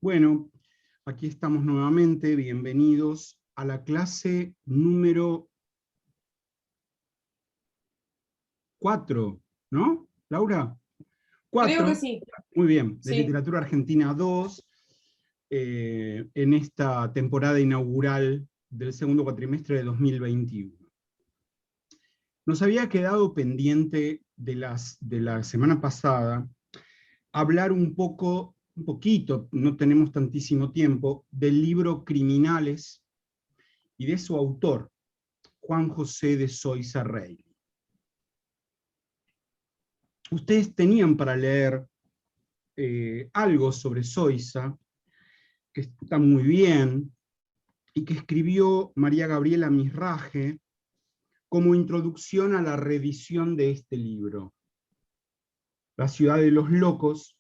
Bueno, aquí estamos nuevamente, bienvenidos a la clase número 4, ¿no? Laura, Creo que 4, sí, muy bien, de sí. Literatura Argentina 2, en esta temporada inaugural del segundo cuatrimestre de 2021. Nos había quedado pendiente de la semana pasada hablar un poquito, no tenemos tantísimo tiempo, del libro Criminales y de su autor, Juan José de Zoysa Reilly. Ustedes tenían para leer algo sobre Zoysa, que está muy bien, y que escribió María Gabriela Misraje como introducción a la reedición de este libro. La ciudad de los locos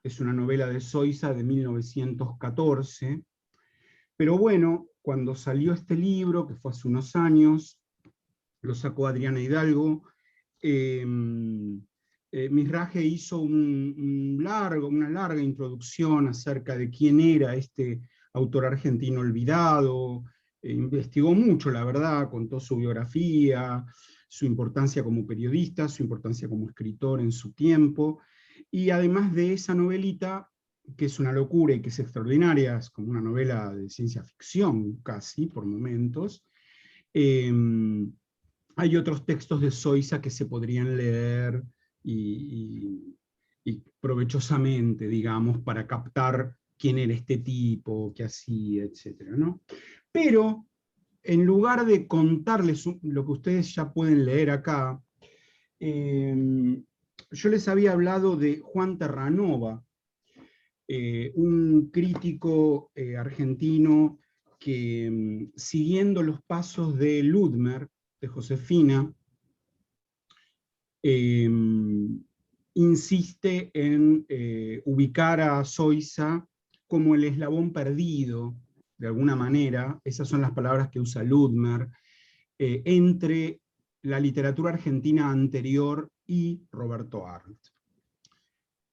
es una novela de Zoysa de 1914, pero bueno, cuando salió este libro, que fue hace unos años, lo sacó Adriana Hidalgo, Misraje hizo una larga introducción acerca de quién era este autor argentino olvidado, investigó mucho, la verdad, contó su biografía, su importancia como periodista, su importancia como escritor en su tiempo, y además de esa novelita, que es una locura y que es extraordinaria, es como una novela de ciencia ficción casi, por momentos, hay otros textos de Zoysa que se podrían leer y provechosamente, digamos, para captar quién era este tipo, qué hacía, etc., ¿no? Pero, en lugar de contarles lo que ustedes ya pueden leer acá, yo les había hablado de Juan Terranova, un crítico argentino que, siguiendo los pasos de Ludmer, de Josefina, insiste en ubicar a Zoysa como el eslabón perdido, de alguna manera, esas son las palabras que usa Ludmer, entre la literatura argentina anterior y Roberto Arlt.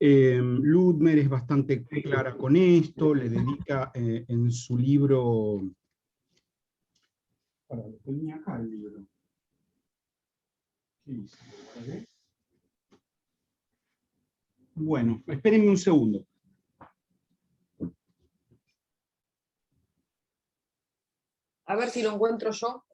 Ludmer es bastante clara con esto, le dedica en su libro, lo tenía acá el libro, ¿qué hice? Bueno, espérenme un segundo. A ver si lo encuentro yo.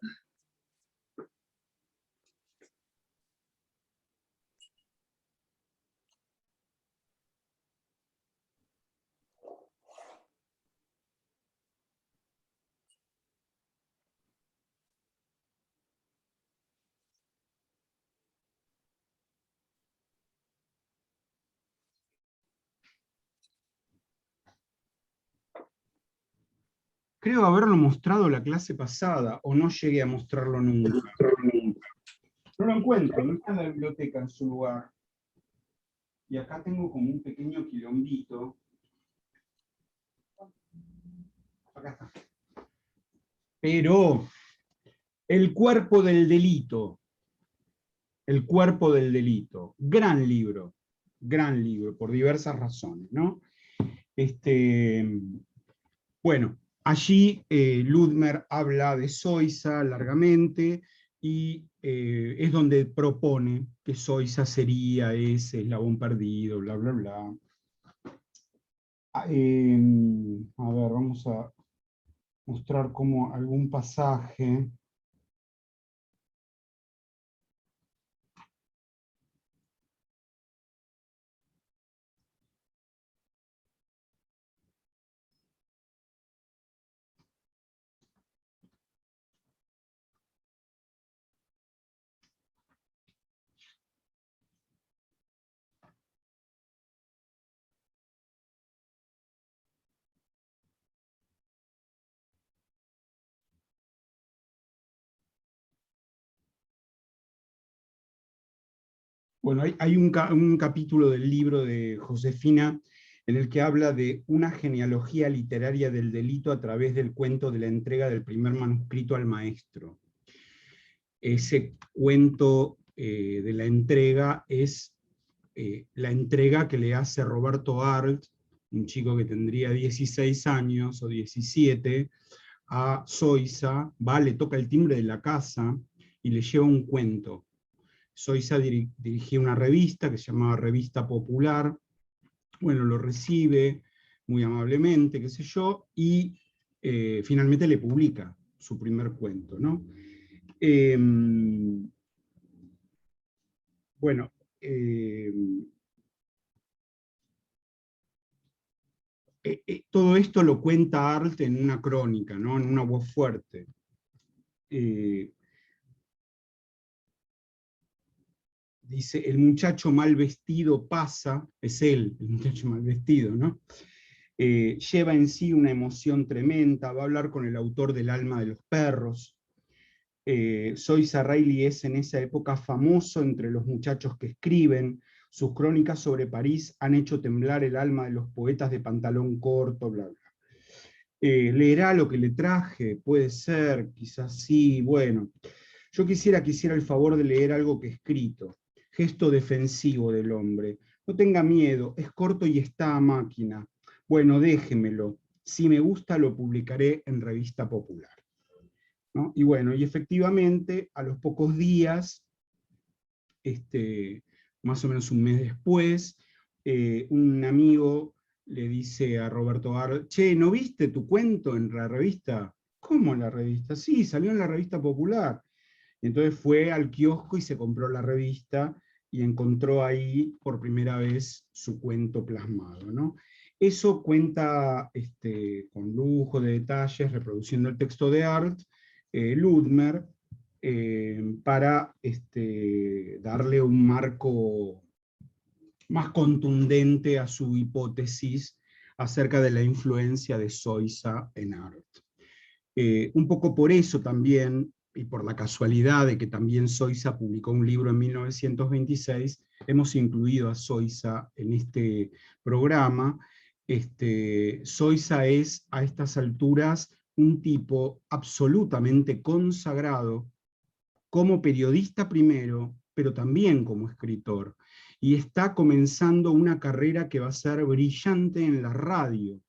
Creo haberlo mostrado la clase pasada, o no llegué a mostrarlo nunca. No lo encuentro, no está en la biblioteca en su lugar. Y acá tengo como un pequeño quilombito. Acá está. Pero, El cuerpo del delito. El cuerpo del delito. Gran libro, por diversas razones, ¿no? Bueno, allí Ludmer habla de Zoysa largamente, y es donde propone que Zoysa sería ese eslabón perdido, bla, bla, bla. A ver, vamos a mostrar como algún pasaje. Bueno, hay un capítulo del libro de Josefina en el que habla de una genealogía literaria del delito a través del cuento de la entrega del primer manuscrito al maestro. Ese cuento de la entrega es la entrega que le hace Roberto Arlt un chico que tendría 16 años o 17, a Zoisa, va, le toca el timbre de la casa y le lleva un cuento. Zoisa dirigía una revista que se llamaba Revista Popular, bueno, lo recibe muy amablemente, qué sé yo, y finalmente le publica su primer cuento, ¿no? Bueno, todo esto lo cuenta Arlt en una crónica, ¿no? En una voz fuerte. Dice, el muchacho mal vestido pasa, es él, el muchacho mal vestido, ¿no? Lleva en sí una emoción tremenda, va a hablar con el autor del Alma de los perros. Zoisa Riley es en esa época famoso entre los muchachos que escriben. Sus crónicas sobre París han hecho temblar el alma de los poetas de pantalón corto, bla, bla. Leerá lo que le traje, puede ser, quizás sí, bueno. Yo quisiera que hiciera el favor de leer algo que he escrito. Gesto defensivo del hombre. No tenga miedo, es corto y está a máquina. Bueno, déjemelo. Si me gusta, lo publicaré en Revista Popular. ¿No? Y bueno, y efectivamente, a los pocos días, más o menos un mes después, un amigo le dice a Roberto Arlt, che, ¿no viste tu cuento en la revista? ¿Cómo en la revista? Sí, salió en la Revista Popular. Y entonces fue al kiosco y se compró la revista y encontró ahí por primera vez su cuento plasmado, ¿no? Eso cuenta con lujo de detalles, reproduciendo el texto de Arlt, Ludmer, para darle un marco más contundente a su hipótesis acerca de la influencia de Zoisa en Arlt. Un poco por eso también, y por la casualidad de que también Zoisa publicó un libro en 1926, hemos incluido a Zoisa en este programa. Zoisa es a estas alturas un tipo absolutamente consagrado como periodista primero, pero también como escritor, y está comenzando una carrera que va a ser brillante en la radio.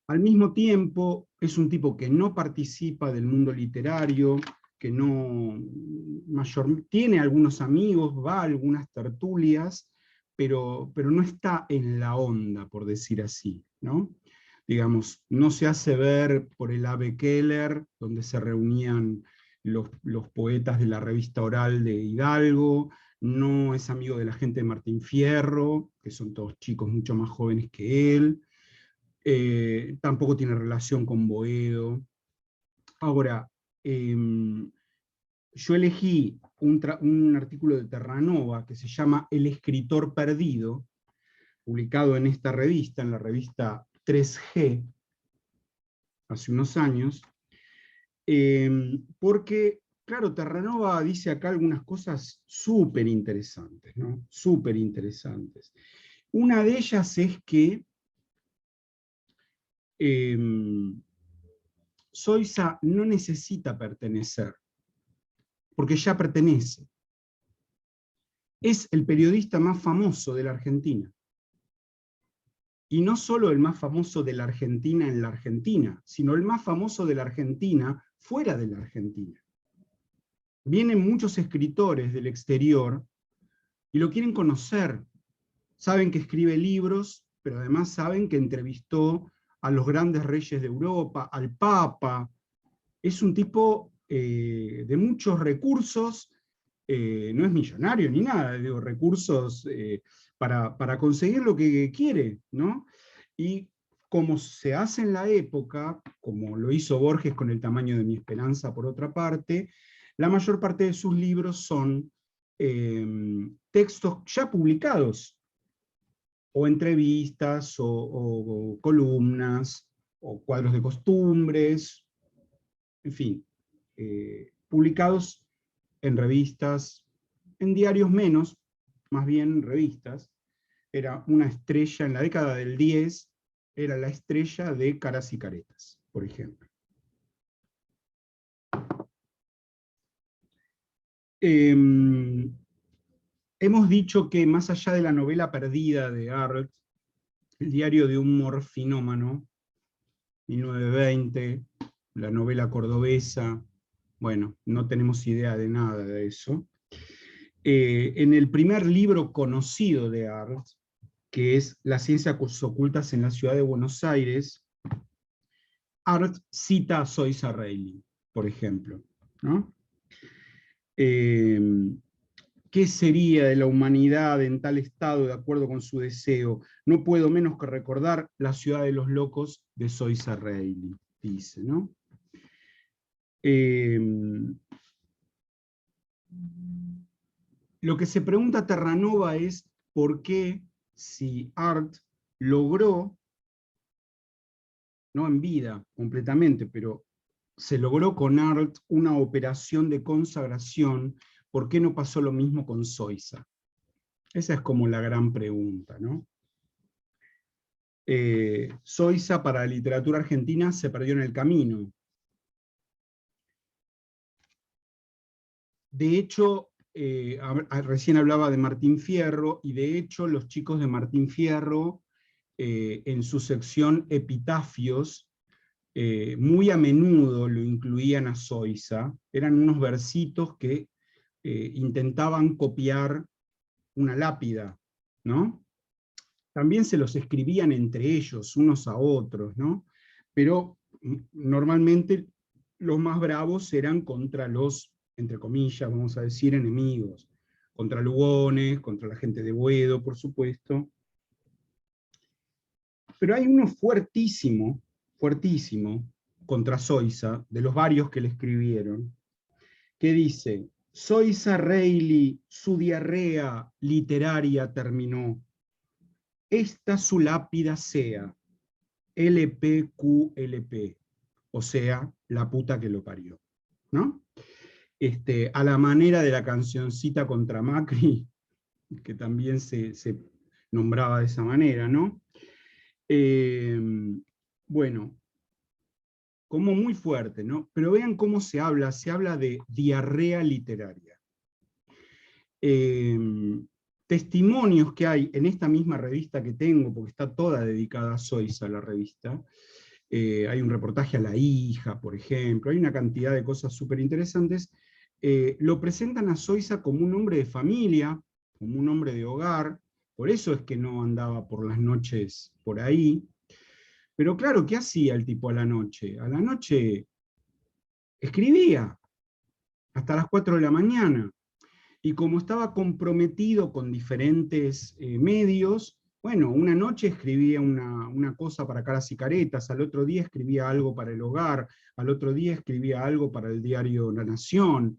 Al mismo tiempo, es un tipo que no participa del mundo literario, que no tiene algunos amigos, va a algunas tertulias, pero no está en la onda, por decir así, ¿no? Digamos, no se hace ver por el Ave Keller, donde se reunían los poetas de la revista oral de Hidalgo, no es amigo de la gente de Martín Fierro, que son todos chicos mucho más jóvenes que él, tampoco tiene relación con Boedo. Ahora, yo elegí un artículo de Terranova que se llama El escritor perdido, publicado en esta revista, en la revista 3G, hace unos años, porque, claro, Terranova dice acá algunas cosas súper interesantes, ¿no? Súper interesantes. Una de ellas es que Zoisa no necesita pertenecer, porque ya pertenece. Es el periodista más famoso de la Argentina. Y no solo el más famoso de la Argentina en la Argentina, sino el más famoso de la Argentina fuera de la Argentina. Vienen muchos escritores del exterior y lo quieren conocer. Saben que escribe libros, pero además saben que entrevistó a los grandes reyes de Europa, al Papa. Es un tipo de muchos recursos, no es millonario ni nada, digo, recursos para conseguir lo que quiere, ¿no? Y como se hace en la época, como lo hizo Borges con El tamaño de mi esperanza por otra parte, la mayor parte de sus libros son textos ya publicados, o entrevistas, o columnas, o cuadros de costumbres, en fin, publicados en revistas, en diarios menos, más bien revistas. Era una estrella en la década del 10, era la estrella de Caras y Caretas, por ejemplo. Hemos dicho que más allá de la novela perdida de Arlt, El diario de un morfinómano, 1920, la novela cordobesa. Bueno, no tenemos idea de nada de eso. En el primer libro conocido de Arlt, que es Las ciencias ocultas en la ciudad de Buenos Aires, Arlt cita a Zoïsa Reilly, por ejemplo, ¿no? ¿Qué sería de la humanidad en tal estado de acuerdo con su deseo? No puedo menos que recordar La ciudad de los locos de Zoïsa Reilly, dice, ¿no? Lo que se pregunta Terranova es por qué, si Arlt logró, no en vida completamente, pero se logró con Arlt una operación de consagración, ¿por qué no pasó lo mismo con Zoïsa? Esa es como la gran pregunta, ¿no? Zoïsa para la literatura argentina se perdió en el camino. De hecho, recién hablaba de Martín Fierro, y de hecho los chicos de Martín Fierro, en su sección Epitafios, muy a menudo lo incluían a Zoïsa. Eran unos versitos que intentaban copiar una lápida, ¿no? También se los escribían entre ellos, unos a otros, ¿no? Pero normalmente los más bravos eran contra los, entre comillas, vamos a decir, enemigos. Contra Lugones, contra la gente de Boedo, por supuesto. Pero hay uno fuertísimo, fuertísimo, contra Zoïsa, de los varios que le escribieron, que dice: Zoïsa Reilly, su diarrea literaria terminó. Esta su lápida sea LPQLP, o sea, la puta que lo parió, ¿no? A la manera de la cancioncita contra Macri, que también se nombraba de esa manera, ¿no? Bueno, como muy fuerte, ¿no? Pero vean cómo se habla de diarrea literaria. Testimonios que hay en esta misma revista que tengo, porque está toda dedicada a Zoïsa la revista. Hay un reportaje a la hija, por ejemplo, hay una cantidad de cosas súper interesantes. Lo presentan a Zoïsa como un hombre de familia, como un hombre de hogar, por eso es que no andaba por las noches por ahí. Pero claro, ¿qué hacía el tipo a la noche? A la noche escribía, hasta las 4 de la mañana. Y como estaba comprometido con diferentes medios, bueno, una noche escribía una cosa para Caras y Caretas, al otro día escribía algo para El Hogar, al otro día escribía algo para el diario La Nación.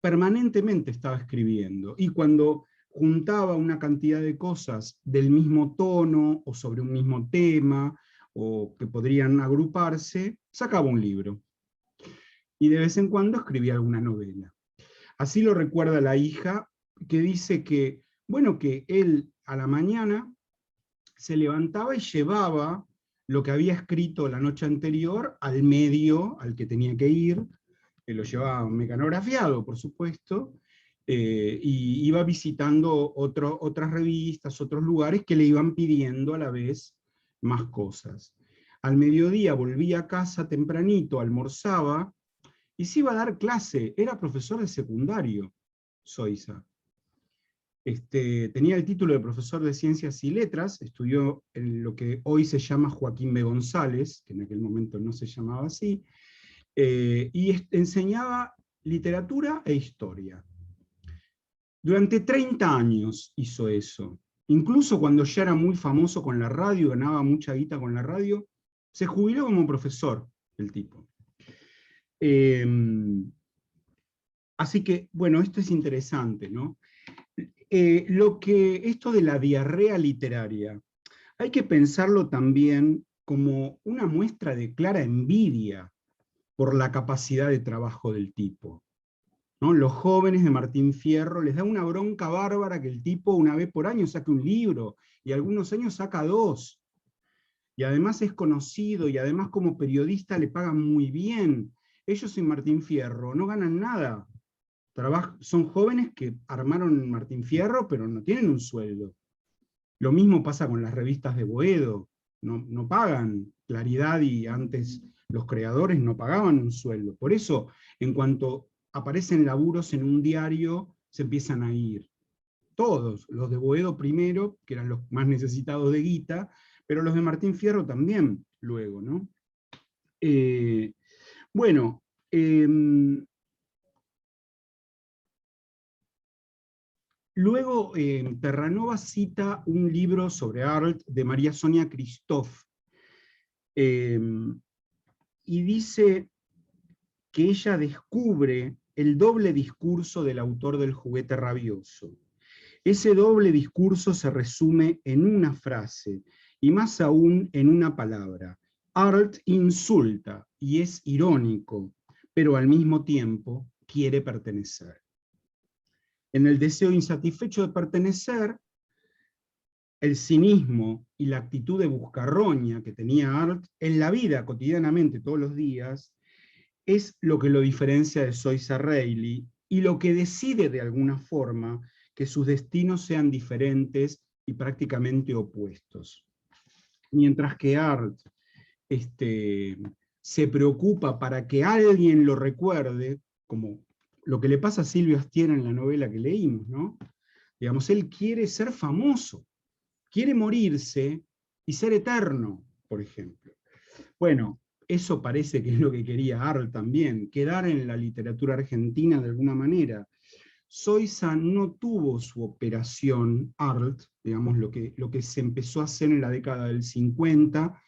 Permanentemente estaba escribiendo. Y cuando juntaba una cantidad de cosas del mismo tono, o sobre un mismo tema, o que podrían agruparse, sacaba un libro. Y de vez en cuando escribía alguna novela. Así lo recuerda la hija, que dice que, bueno, que él a la mañana se levantaba y llevaba lo que había escrito la noche anterior al medio al que tenía que ir, que lo llevaba mecanografiado, por supuesto, y iba visitando otras revistas, otros lugares que le iban pidiendo a la vez más cosas. Al mediodía volvía a casa tempranito, almorzaba, y se iba a dar clase, era profesor de secundario, Zoïsa. Tenía el título de profesor de Ciencias y Letras, estudió en lo que hoy se llama Joaquín B. González, que en aquel momento no se llamaba así, y enseñaba literatura e historia. Durante 30 años hizo eso. Incluso cuando ya era muy famoso con la radio, ganaba mucha guita con la radio, se jubiló como profesor, el tipo. Así que, bueno, esto es interesante, ¿no? Esto de la diarrea literaria, hay que pensarlo también como una muestra de clara envidia por la capacidad de trabajo del tipo, ¿no? Los jóvenes de Martín Fierro les da una bronca bárbara que el tipo una vez por año saque un libro, y algunos años saca 2, y además es conocido, y además como periodista le pagan muy bien. Ellos en Martín Fierro no ganan nada. Son jóvenes que armaron Martín Fierro, pero no tienen un sueldo. Lo mismo pasa con las revistas de Boedo, no pagan Claridad, y antes los creadores no pagaban un sueldo. Por eso, en cuanto aparecen laburos en un diario, se empiezan a ir. Todos, los de Boedo primero, que eran los más necesitados de guita, pero los de Martín Fierro también, luego, ¿no? Bueno, luego Terranova cita un libro sobre Arlt de María Sonia Christoph, y dice que ella descubre el doble discurso del autor del Juguete Rabioso. Ese doble discurso se resume en una frase, y más aún en una palabra. Arlt insulta y es irónico, pero al mismo tiempo quiere pertenecer. En el deseo insatisfecho de pertenecer, el cinismo y la actitud de buscarroña que tenía Arlt en la vida cotidianamente todos los días, es lo que lo diferencia de Zoïsa Reilly y lo que decide de alguna forma que sus destinos sean diferentes y prácticamente opuestos. Mientras que Arlt se preocupa para que alguien lo recuerde, como lo que le pasa a Silvio Astiera en la novela que leímos, ¿no? Digamos, él quiere ser famoso, quiere morirse y ser eterno, por ejemplo. Bueno, eso parece que es lo que quería Arlt también, quedar en la literatura argentina de alguna manera. Zoïsa no tuvo su operación Arlt, digamos, lo que se empezó a hacer en la década del 50,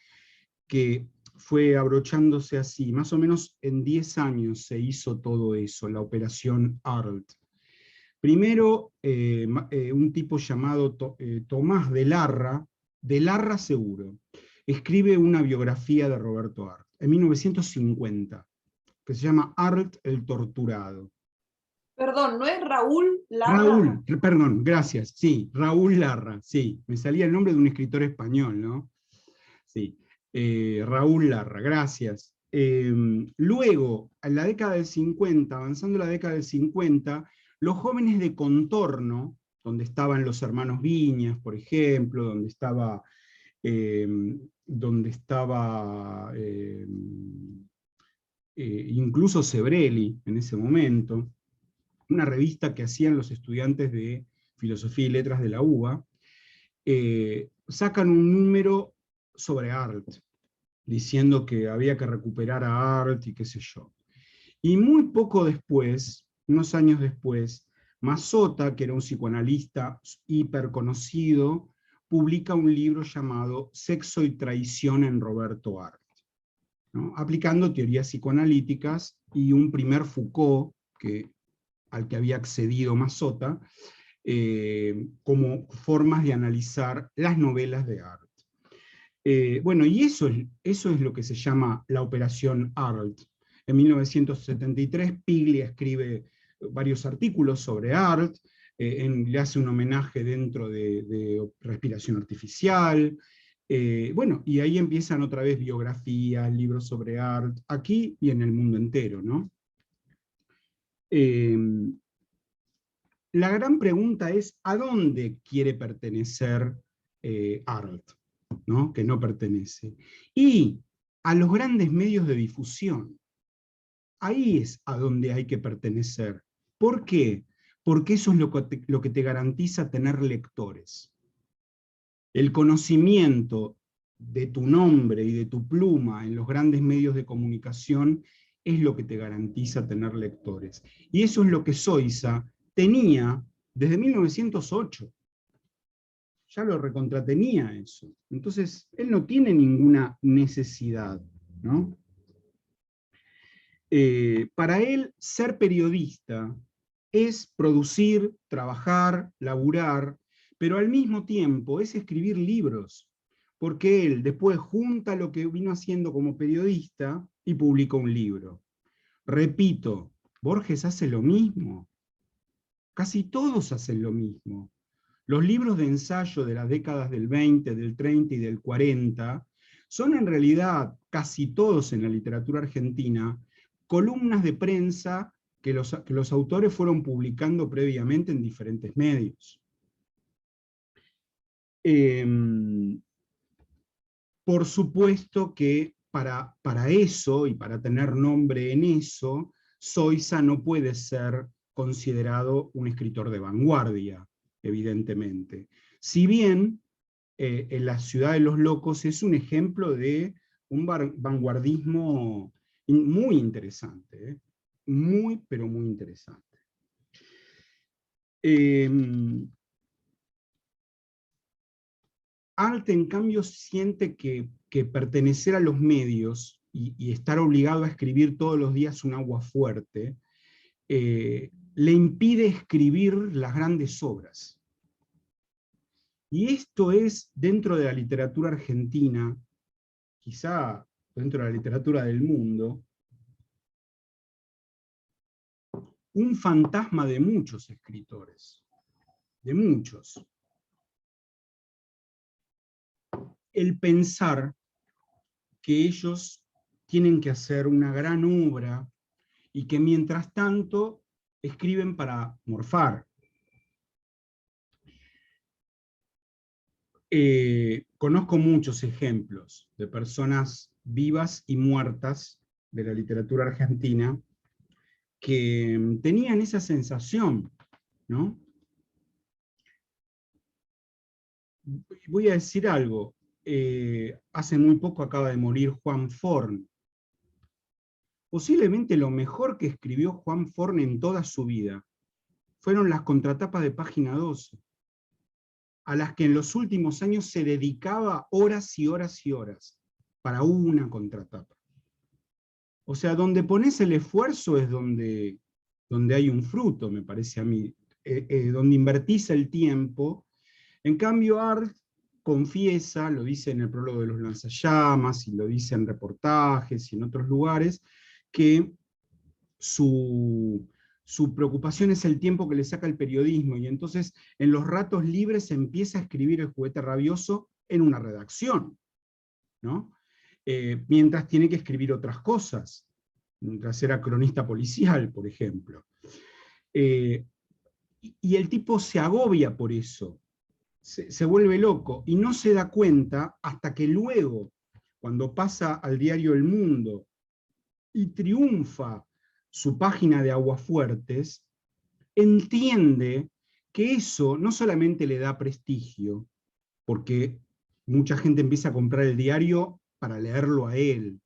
que fue abrochándose así, más o menos en 10 años se hizo todo eso, la operación Arlt. Primero, un tipo llamado Tomás de Larra seguro, escribe una biografía de Roberto Arlt, en 1950, que se llama Arlt el torturado. Perdón, ¿no es Raúl Larra? Raúl, perdón, gracias, sí, Raúl Larra, sí, me salía el nombre de un escritor español, ¿no? Sí, Raúl Larra, gracias. Luego, en la década del 50, avanzando la década del 50, los jóvenes de contorno, donde estaban los hermanos Viñas, por ejemplo, donde estaba incluso Sebrelli en ese momento, una revista que hacían los estudiantes de Filosofía y Letras de la UBA, sacan un número sobre Arlt, diciendo que había que recuperar a Arlt y qué sé yo. Y muy poco después, unos años después, Mazzotta, que era un psicoanalista hiperconocido, publica un libro llamado Sexo y traición en Roberto Arlt, ¿no? Aplicando teorías psicoanalíticas y un primer Foucault, al que había accedido Mazzotta, como formas de analizar las novelas de Arlt. Bueno, y eso es lo que se llama la operación Arlt. En 1973 Piglia escribe varios artículos sobre Arlt, le hace un homenaje dentro de Respiración Artificial, bueno, y ahí empiezan otra vez biografías, libros sobre Arlt, aquí y en el mundo entero, ¿no? La gran pregunta es, ¿a dónde quiere pertenecer Arlt? ¿No? Que no pertenece. Y a los grandes medios de difusión. Ahí es a donde hay que pertenecer. ¿Por qué? Porque eso es lo que te garantiza tener lectores. El conocimiento de tu nombre y de tu pluma en los grandes medios de comunicación es lo que te garantiza tener lectores. Y eso es lo que Zoïsa tenía desde 1908. Ya lo recontratenía eso. Entonces, él no tiene ninguna necesidad, ¿no? Para él, ser periodista es producir, trabajar, laburar, pero al mismo tiempo es escribir libros, porque él después junta lo que vino haciendo como periodista y publica un libro. Repito, Borges hace lo mismo. Casi todos hacen lo mismo. Los libros de ensayo de las décadas del 20, del 30 y del 40 son en realidad, casi todos en la literatura argentina, columnas de prensa que los autores fueron publicando previamente en diferentes medios. Por supuesto que para eso, y para tener nombre en eso, Soysa no puede ser considerado un escritor de vanguardia, evidentemente. Si bien en La ciudad de los locos es un ejemplo de un vanguardismo muy interesante, muy, pero muy interesante. Arlt, en cambio, siente que pertenecer a los medios y estar obligado a escribir todos los días un agua fuerte, le impide escribir las grandes obras. Y esto es, dentro de la literatura argentina, quizá dentro de la literatura del mundo, un fantasma de muchos escritores, de muchos. El pensar que ellos tienen que hacer una gran obra y que mientras tanto escriben para morfar. Conozco muchos ejemplos de personas vivas y muertas de la literatura argentina que tenían esa sensación, ¿no? Voy a decir algo. Hace muy poco acaba de morir Juan Forn. Posiblemente lo mejor que escribió Juan Forn en toda su vida fueron las contratapas de Página 12, a las que en los últimos años se dedicaba horas y horas y horas para una contratapa. O sea, donde pones el esfuerzo es donde hay un fruto, me parece a mí, donde invertís el tiempo. En cambio, Arlt confiesa, lo dice en el prólogo de Los lanzallamas, y lo dice en reportajes y en otros lugares, que su preocupación es el tiempo que le saca el periodismo, y entonces en los ratos libres empieza a escribir El juguete rabioso en una redacción, ¿no? Mientras tiene que escribir otras cosas, mientras era cronista policial, por ejemplo. Y el tipo se agobia por eso, se vuelve loco, y no se da cuenta hasta que luego, cuando pasa al diario El Mundo, y triunfa su página de Aguafuertes, entiende que eso no solamente le da prestigio, porque mucha gente empieza a comprar el diario para leerlo a él,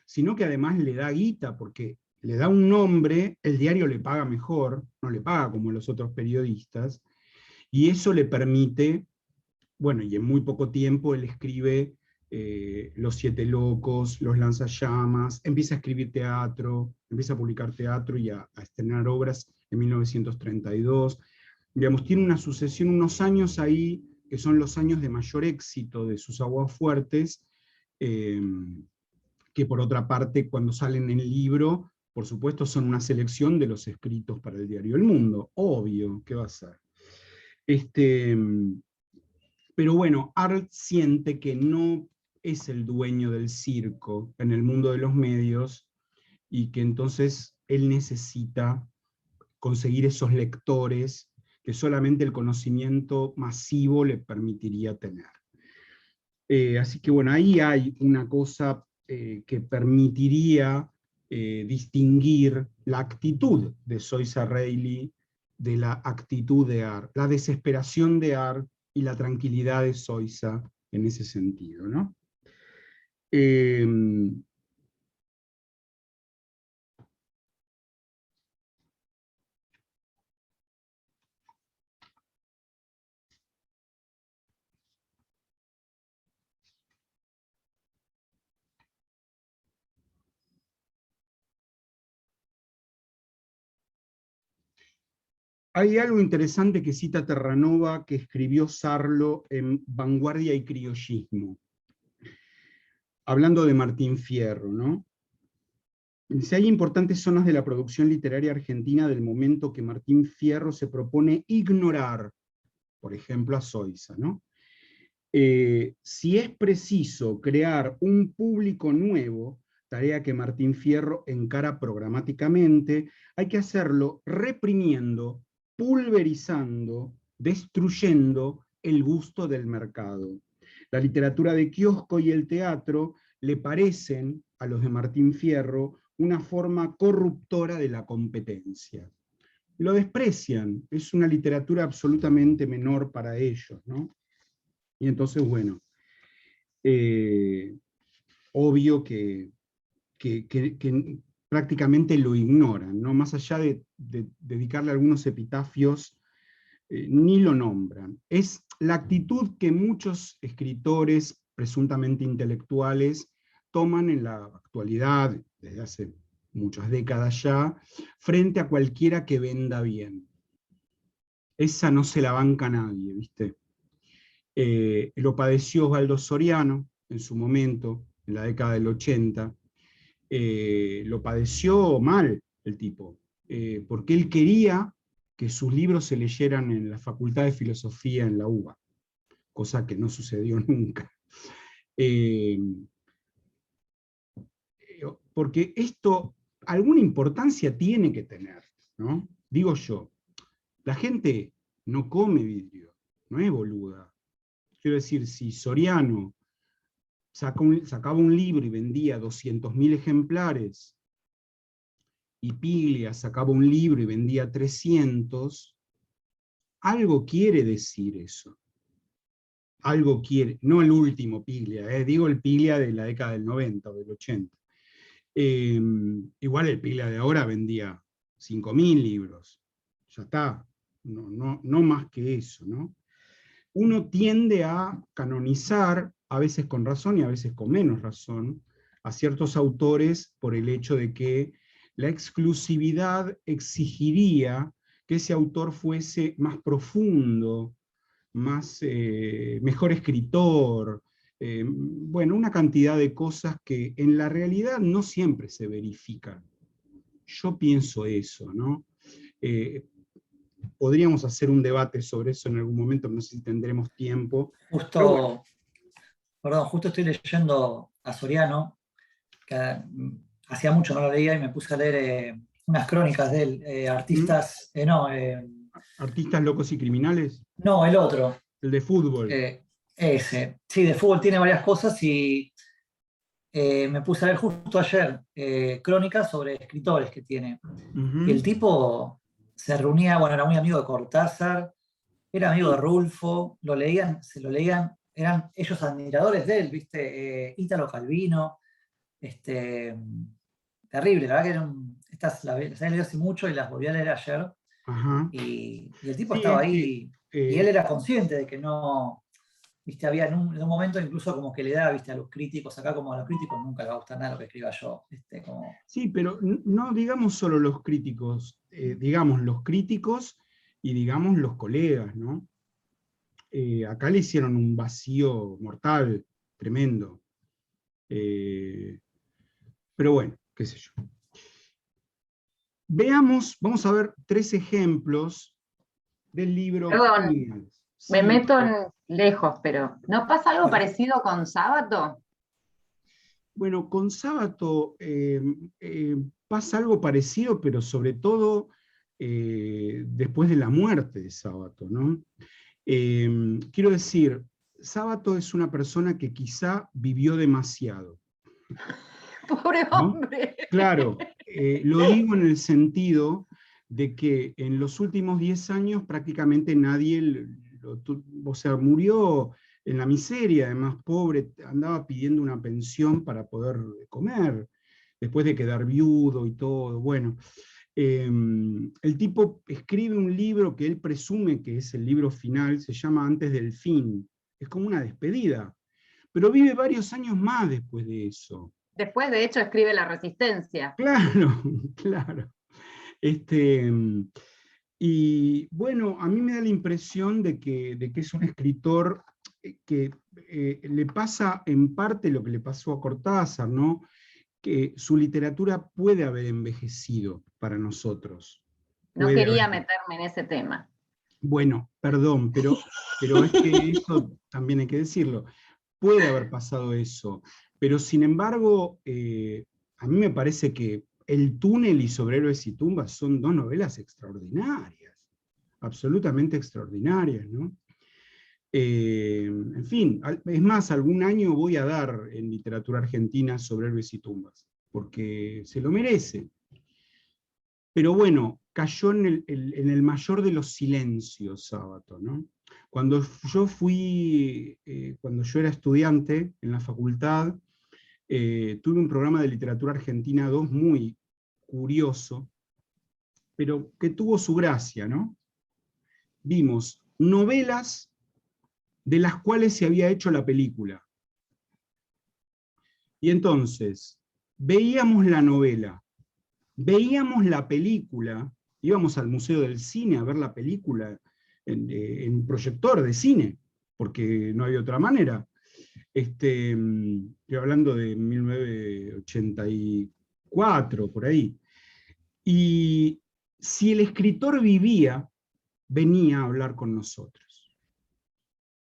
sino que además le da guita, porque le da un nombre, el diario le paga mejor, no le paga como los otros periodistas, y eso le permite, bueno, y en muy poco tiempo él escribe Los Siete Locos, Los Lanzallamas, empieza a escribir teatro, empieza a publicar teatro y a estrenar obras en 1932. Digamos, tiene una sucesión, unos años ahí, que son los años de mayor éxito de sus Aguafuertes, que por otra parte, cuando salen en el libro, por supuesto son una selección de los escritos para el diario El Mundo, obvio, ¿qué va a ser? Pero bueno, Arlt siente que no es el dueño del circo en el mundo de los medios, y que entonces él necesita conseguir esos lectores que solamente el conocimiento masivo le permitiría tener. Así que bueno, ahí hay una cosa que permitiría distinguir la actitud de Soysa Reilly de la actitud de Arlt, la desesperación de Arlt y la tranquilidad de Soysa en ese sentido, ¿no? Hay algo interesante que cita Terranova, que escribió Sarlo en Vanguardia y Criollismo, hablando de Martín Fierro, ¿no? Dice, hay importantes zonas de la producción literaria argentina del momento que Martín Fierro se propone ignorar, por ejemplo a Soysa, ¿no? Si es preciso crear un público nuevo, tarea que Martín Fierro encara programáticamente, hay que hacerlo reprimiendo, pulverizando, destruyendo el gusto del mercado. La literatura de kiosco y el teatro le parecen a los de Martín Fierro una forma corruptora de la competencia. Lo desprecian, es una literatura absolutamente menor para ellos, ¿no? Y entonces, bueno, obvio que prácticamente lo ignoran, ¿no? Más allá de dedicarle algunos epitafios, ni lo nombran. Es la actitud que muchos escritores presuntamente intelectuales toman en la actualidad, desde hace muchas décadas ya, frente a cualquiera que venda bien. Esa no se la banca nadie, ¿viste? Lo padeció Osvaldo Soriano en su momento, en la década del 80, lo padeció mal el tipo, porque él quería que sus libros se leyeran en la Facultad de Filosofía en la UBA, cosa que no sucedió nunca. Porque esto alguna importancia tiene que tener, ¿no? Digo yo, la gente no come vidrio, no es boluda. Quiero decir, si Soriano sacaba un libro y vendía 200.000 ejemplares, y Piglia sacaba un libro y vendía 300, algo quiere decir eso. Algo quiere, no el último Piglia, digo el Piglia de la década del 90 o del 80. Igual el Piglia de ahora vendía 5.000 libros. Ya está, no más que eso, ¿no? Uno tiende a canonizar, a veces con razón y a veces con menos razón, a ciertos autores por el hecho de que la exclusividad exigiría que ese autor fuese más profundo, mejor escritor, bueno, una cantidad de cosas que en la realidad no siempre se verifican. Yo pienso eso, ¿no? Podríamos hacer un debate sobre eso en algún momento, no sé si tendremos tiempo. Pero bueno. Justo estoy leyendo a Soriano, que hacía mucho no lo leía y me puse a leer unas crónicas de él, artistas, ¿Artistas locos y criminales? No, el otro. El de fútbol. Ese. Sí, de fútbol tiene varias cosas y me puse a leer justo ayer crónicas sobre escritores que tiene. Y el tipo se reunía, bueno, era muy amigo de Cortázar, era amigo de Rulfo, se lo leían, eran ellos admiradores de él, ¿viste? Ítalo Calvino, terrible, la verdad que las había leído hace mucho y las volví a leer ayer. Y el tipo estaba ahí, y él era consciente de que no, ¿viste? Había en un momento incluso como que le da, ¿viste? A los críticos, acá como a los críticos nunca les va a gustar nada lo que escriba yo. Como... Sí, pero no digamos solo los críticos, digamos los críticos y digamos los colegas, ¿no? Acá le hicieron un vacío mortal, tremendo. Pero bueno, qué sé yo. Veamos, vamos a ver 3 ejemplos del libro. Perdón, me meto lejos, pero ¿no pasa algo parecido con Sábato? Bueno, con Sábato pasa algo parecido, pero sobre todo después de la muerte de Sábato, ¿no? Quiero decir, Sábato es una persona que quizá vivió demasiado. Pobre hombre. ¿No? Claro, lo digo en el sentido de que en los últimos 10 años prácticamente nadie, o sea, murió en la miseria, además pobre, andaba pidiendo una pensión para poder comer, después de quedar viudo y todo, bueno. El tipo escribe un libro que él presume que es el libro final, se llama Antes del fin, es como una despedida, pero vive varios años más después de eso. Después, de hecho, escribe La Resistencia. Claro, claro. Y bueno, a mí me da la impresión de que es un escritor que le pasa en parte lo que le pasó a Cortázar, ¿no? Que su literatura puede haber envejecido para nosotros. No quería meterme en ese tema. Bueno, perdón, pero es que eso también hay que decirlo. Puede haber pasado eso, pero sin embargo, a mí me parece que El túnel y Sobre héroes y tumbas son 2 novelas extraordinarias, absolutamente extraordinarias, ¿no? En fin, es más, algún año voy a dar en literatura argentina sobre héroes y tumbas, porque se lo merece. Pero bueno, cayó en el mayor de los silencios Sábato, ¿no? Cuando yo era estudiante en la facultad, tuve un programa de literatura argentina 2 muy curioso, pero que tuvo su gracia, ¿no? Vimos novelas de las cuales se había hecho la película. Y entonces, veíamos la novela, veíamos la película, íbamos al Museo del Cine a ver la película en proyector de cine, porque no había otra manera. Estoy hablando de 1984, por ahí. Y si el escritor vivía, venía a hablar con nosotros.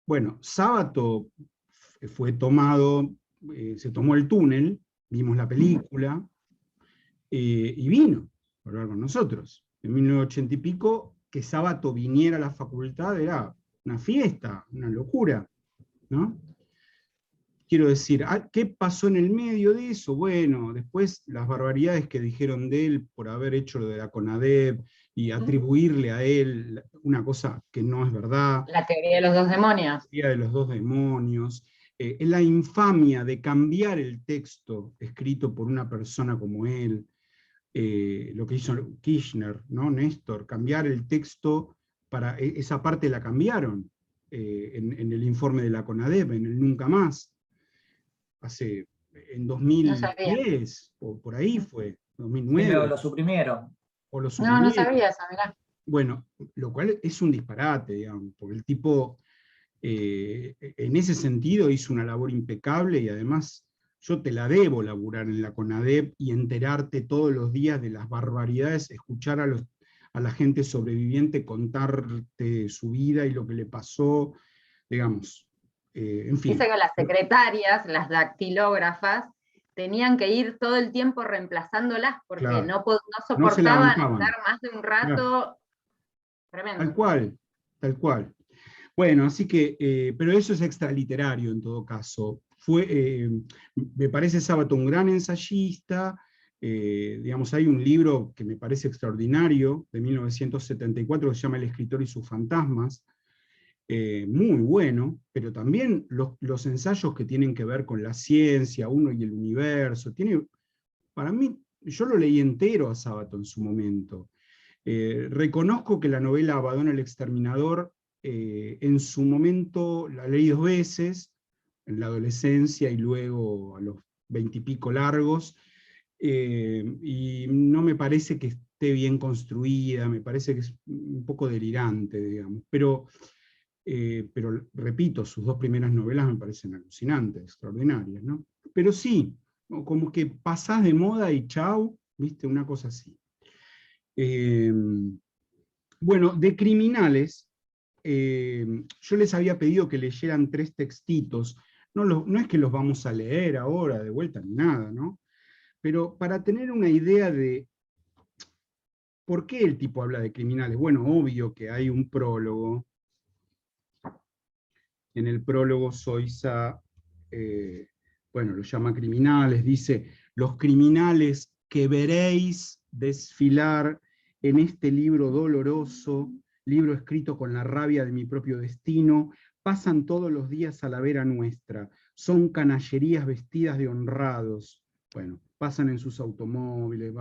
Bueno, Sábato fue tomado, se tomó el túnel, vimos la película, y vino a hablar con nosotros. En 1980 y pico, que Sábato viniera a la facultad era una fiesta, una locura, ¿no? Quiero decir, ¿qué pasó en el medio de eso? Bueno, después las barbaridades que dijeron de él por haber hecho lo de la CONADEP y atribuirle a él una cosa que no es verdad. La teoría de los dos demonios. La teoría de los dos demonios. La infamia de cambiar el texto escrito por una persona como él, lo que hizo Kirchner, ¿no? Néstor, cambiar el texto, esa parte la cambiaron en el informe de la CONADEP, en el Nunca Más. En 2010, no o por ahí fue, 2009. Sí, lo suprimieron. O lo suprimieron. No sabía eso, mirá. Bueno, lo cual es un disparate, digamos, porque el tipo en ese sentido hizo una labor impecable y además yo te la debo laburar en la CONADEP y enterarte todos los días de las barbaridades, escuchar a la gente sobreviviente contarte su vida y lo que le pasó, digamos. En fin. Dice que las secretarias, las dactilógrafas, tenían que ir todo el tiempo reemplazándolas porque claro, no soportaban no estar más de un rato. Claro. Tremendo. Tal cual, tal cual. Bueno, así que, pero eso es extraliterario en todo caso. Me parece Sábato un gran ensayista, digamos, hay un libro que me parece extraordinario, de 1974, que se llama El escritor y sus fantasmas, muy bueno, pero también los ensayos que tienen que ver con la ciencia, uno y el universo, para mí, yo lo leí entero a Sábato en su momento. Reconozco que la novela Abaddon el Exterminador, en su momento la leí 2 veces, en la adolescencia y luego a los 20 y pico largos, y no me parece que esté bien construida, me parece que es un poco delirante, digamos, pero repito, sus 2 primeras novelas me parecen alucinantes, extraordinarias, ¿no? Pero sí, como que pasás de moda y chau, ¿viste? Una cosa así. Bueno, de criminales, yo les había pedido que leyeran 3 textitos, no es que los vamos a leer ahora de vuelta ni nada, ¿no? Pero para tener una idea de por qué el tipo habla de criminales. Bueno, obvio que hay un prólogo. En el prólogo Zoisa, bueno, lo llama criminales, dice, los criminales que veréis desfilar en este libro doloroso, libro escrito con la rabia de mi propio destino, pasan todos los días a la vera nuestra, son canallerías vestidas de honrados, bueno, pasan en sus automóviles,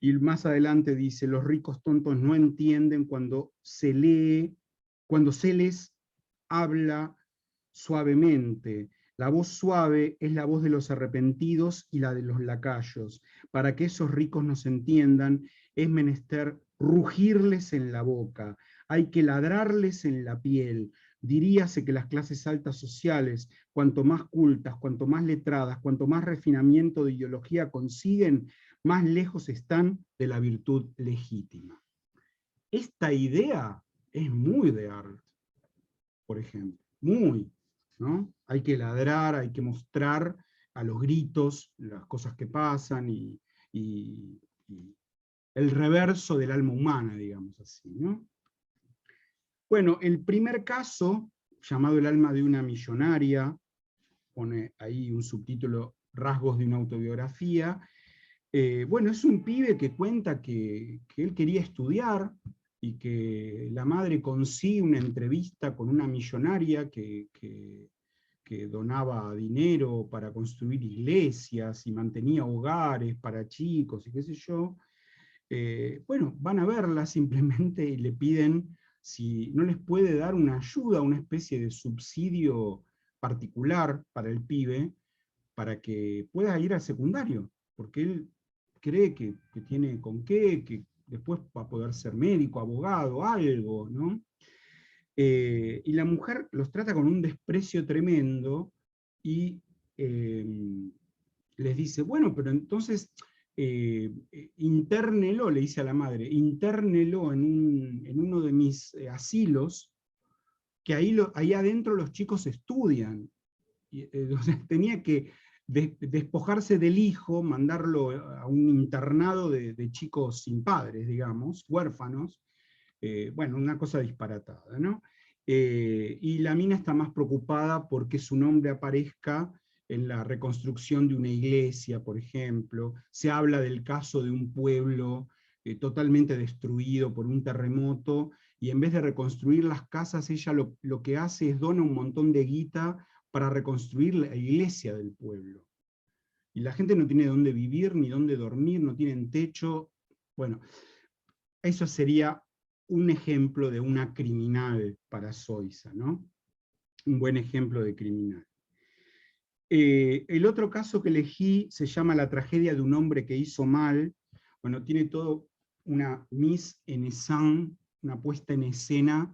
Y más adelante dice, los ricos tontos no entienden cuando se les habla suavemente. La voz suave es la voz de los arrepentidos y la de los lacayos. Para que esos ricos nos entiendan, es menester rugirles en la boca, hay que ladrarles en la piel. Diríase que las clases altas sociales, cuanto más cultas, cuanto más letradas, cuanto más refinamiento de ideología consiguen, más lejos están de la virtud legítima. Esta idea es muy de Arlt, por ejemplo, muy, ¿no? Hay que ladrar, hay que mostrar a los gritos las cosas que pasan y el reverso del alma humana, digamos así, ¿no? Bueno, el primer caso, llamado El alma de una millonaria, pone ahí un subtítulo, Rasgos de una autobiografía. Bueno, es un pibe que cuenta que él quería estudiar y que la madre consigue una entrevista con una millonaria que donaba dinero para construir iglesias y mantenía hogares para chicos y qué sé yo. Bueno, van a verla simplemente y le piden si no les puede dar una ayuda, una especie de subsidio particular para el pibe, para que pueda ir al secundario, porque él cree que tiene con qué, que después va a poder ser médico, abogado, algo, ¿no? Y la mujer los trata con un desprecio tremendo y les dice, bueno, pero entonces internelo, le dice a la madre, internelo en uno de mis asilos, que ahí adentro los chicos estudian. Y, tenía que despojarse del hijo, mandarlo a un internado de chicos sin padres, digamos, huérfanos. Bueno, una cosa disparatada, ¿no? Y la mina está más preocupada porque su nombre aparezca en la reconstrucción de una iglesia, por ejemplo. Se habla del caso de un pueblo totalmente destruido por un terremoto, y en vez de reconstruir las casas, ella lo que hace es dona un montón de guita para reconstruir la iglesia del pueblo. Y la gente no tiene dónde vivir, ni dónde dormir, no tienen techo. Bueno, eso sería un ejemplo de una criminal para Zoïsa, ¿no? Un buen ejemplo de criminal. El otro caso que elegí se llama La tragedia de un hombre que hizo mal. Bueno, tiene todo una mise en scène, una puesta en escena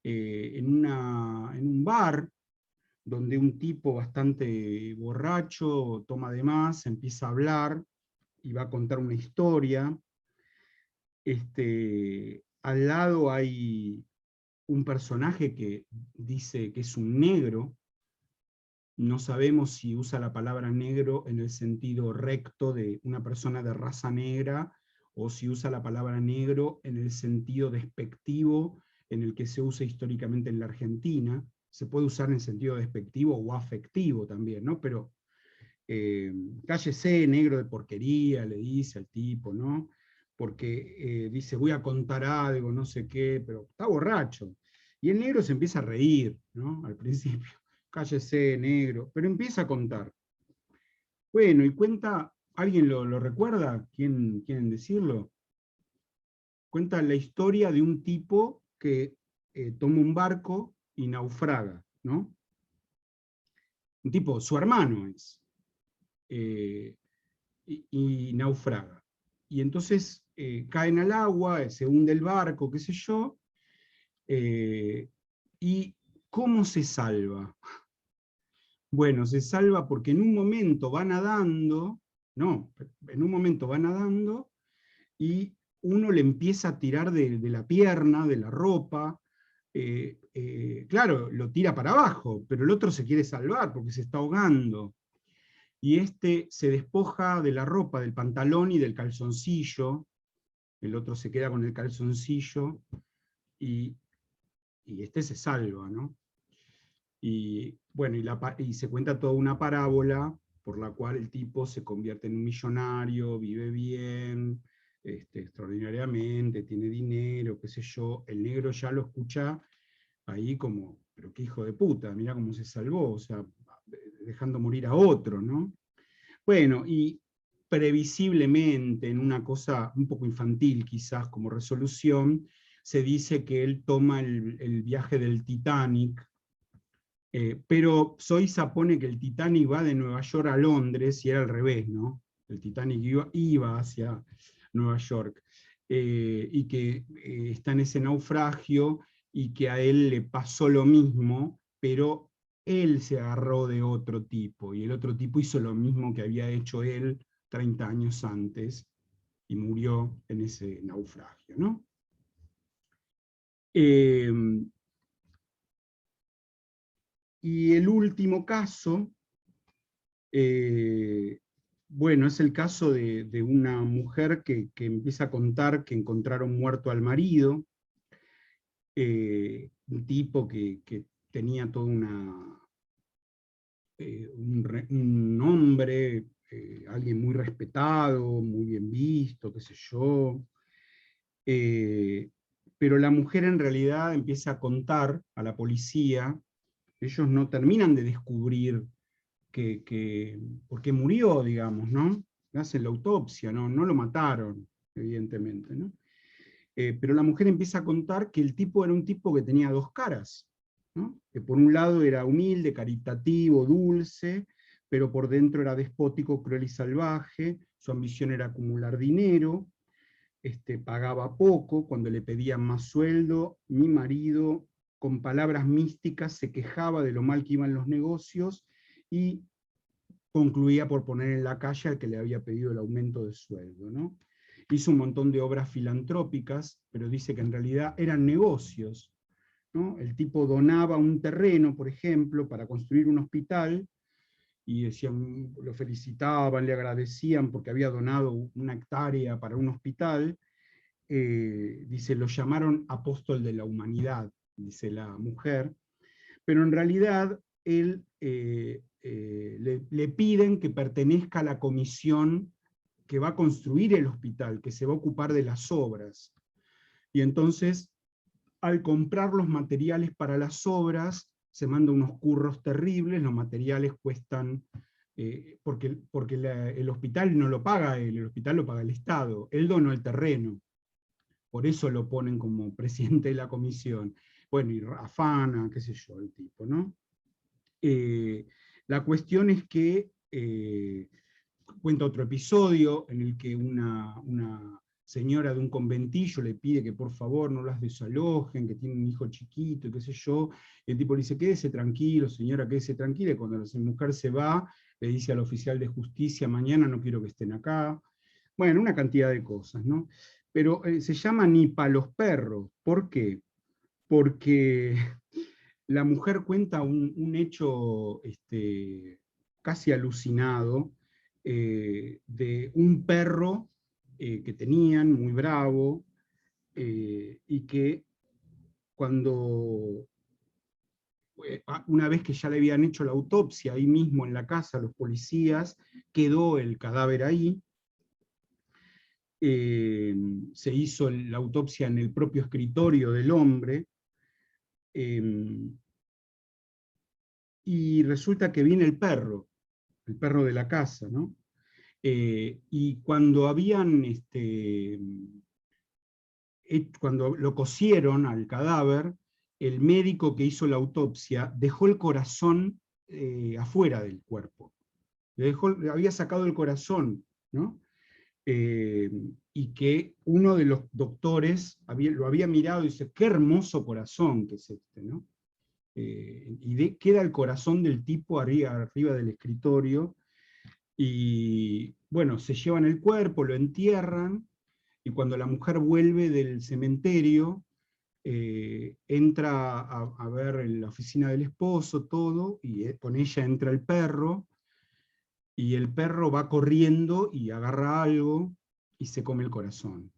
en un bar, donde un tipo bastante borracho toma de más, empieza a hablar y va a contar una historia. Al lado hay un personaje que dice que es un negro. No sabemos si usa la palabra negro en el sentido recto de una persona de raza negra, o si usa la palabra negro en el sentido despectivo en el que se usa históricamente en la Argentina. Se puede usar en sentido despectivo o afectivo también, ¿no? Pero cállese, negro de porquería, le dice al tipo, ¿no? Porque dice, voy a contar algo, no sé qué, pero está borracho. Y el negro se empieza a reír, ¿no? Al principio, cállese, negro, pero empieza a contar. Bueno, y cuenta, ¿alguien lo recuerda? ¿Quieren decirlo? Cuenta la historia de un tipo que toma un barco y naufraga, ¿no? Un tipo, su hermano es. Y naufraga. Y entonces caen al agua, se hunde el barco, qué sé yo, y ¿cómo se salva? Bueno, se salva porque en un momento va nadando, no, en un momento va nadando, y uno le empieza a tirar de la pierna, de la ropa, claro, lo tira para abajo, pero el otro se quiere salvar porque se está ahogando. Y se despoja de la ropa, del pantalón y del calzoncillo, el otro se queda con el calzoncillo, y se salva, ¿no? Y bueno, y se cuenta toda una parábola por la cual el tipo se convierte en un millonario, vive bien, extraordinariamente, tiene dinero, qué sé yo. El negro ya lo escucha ahí como, pero qué hijo de puta, mirá cómo se salvó, o sea, dejando morir a otro, ¿no? Bueno, y previsiblemente, en una cosa un poco infantil quizás como resolución, se dice que él toma el viaje del Titanic, pero Zoïsa pone que el Titanic va de Nueva York a Londres, y era al revés, ¿no? El Titanic iba hacia Nueva York, y que está en ese naufragio, y que a él le pasó lo mismo, pero él se agarró de otro tipo, y el otro tipo hizo lo mismo que había hecho él 30 años antes, y murió en ese naufragio, ¿no? Y el último caso, bueno, es el caso de una mujer que empieza a contar que encontraron muerto al marido, un tipo que tenía toda un nombre, alguien muy respetado, muy bien visto, qué sé yo. Pero la mujer en realidad empieza a contar a la policía, ellos no terminan de descubrir por qué murió, digamos, ¿no? Le hacen la autopsia, no lo mataron, evidentemente, ¿no? Pero la mujer empieza a contar que el tipo era un tipo que tenía dos caras, ¿no? Que por un lado era humilde, caritativo, dulce, pero por dentro era despótico, cruel y salvaje, su ambición era acumular dinero, pagaba poco, cuando le pedían más sueldo, mi marido, con palabras místicas, se quejaba de lo mal que iban los negocios, y concluía por poner en la calle al que le había pedido el aumento de sueldo, ¿no? Hizo un montón de obras filantrópicas, pero dice que en realidad eran negocios, ¿no? El tipo donaba un terreno, por ejemplo, para construir un hospital, y decían, lo felicitaban, le agradecían porque había donado una hectárea para un hospital. Dice, lo llamaron apóstol de la humanidad, dice la mujer, pero en realidad él, le piden que pertenezca a la comisión que va a construir el hospital, que se va a ocupar de las obras. Y entonces, al comprar los materiales para las obras, se manda unos curros terribles, los materiales cuestan, porque el hospital no lo paga él, el hospital lo paga el Estado, él donó el terreno, por eso lo ponen como presidente de la comisión. Bueno, y afana, qué sé yo, el tipo, ¿no? La cuestión es que cuenta otro episodio en el que una señora de un conventillo le pide que por favor no las desalojen, que tiene un hijo chiquito, y qué sé yo, y el tipo le dice, quédese tranquilo, señora, quédese tranquila, y cuando la mujer se va, le dice al oficial de justicia, mañana no quiero que estén acá. Bueno, una cantidad de cosas, ¿no? Pero se llama Ni pa' los perros. ¿Por qué? Porque la mujer cuenta un hecho casi alucinado, de un perro que tenían, muy bravo, y que cuando, una vez que ya le habían hecho la autopsia ahí mismo en la casa, los policías, quedó el cadáver ahí. Se hizo la autopsia en el propio escritorio del hombre, y resulta que viene el perro de la casa, ¿no? Y cuando cuando lo cosieron al cadáver, el médico que hizo la autopsia dejó el corazón afuera del cuerpo. Le había sacado el corazón, ¿no? Y que uno de los doctores lo había mirado y dice, qué hermoso corazón que es este, ¿no? Queda el corazón del tipo arriba del escritorio, y bueno, se llevan el cuerpo, lo entierran, y cuando la mujer vuelve del cementerio, entra a ver en la oficina del esposo todo, y con ella entra el perro, y el perro va corriendo y agarra algo y se come el corazón.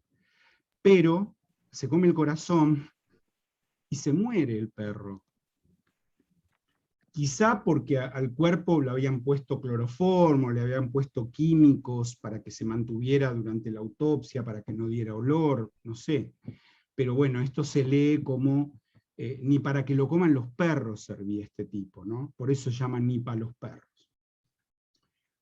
Pero se come el corazón y se muere el perro. Quizá porque al cuerpo le habían puesto cloroformo, le habían puesto químicos para que se mantuviera durante la autopsia, para que no diera olor, no sé. Pero bueno, esto se lee como, ni para que lo coman los perros servía este tipo, ¿no? Por eso llaman ni para los perros.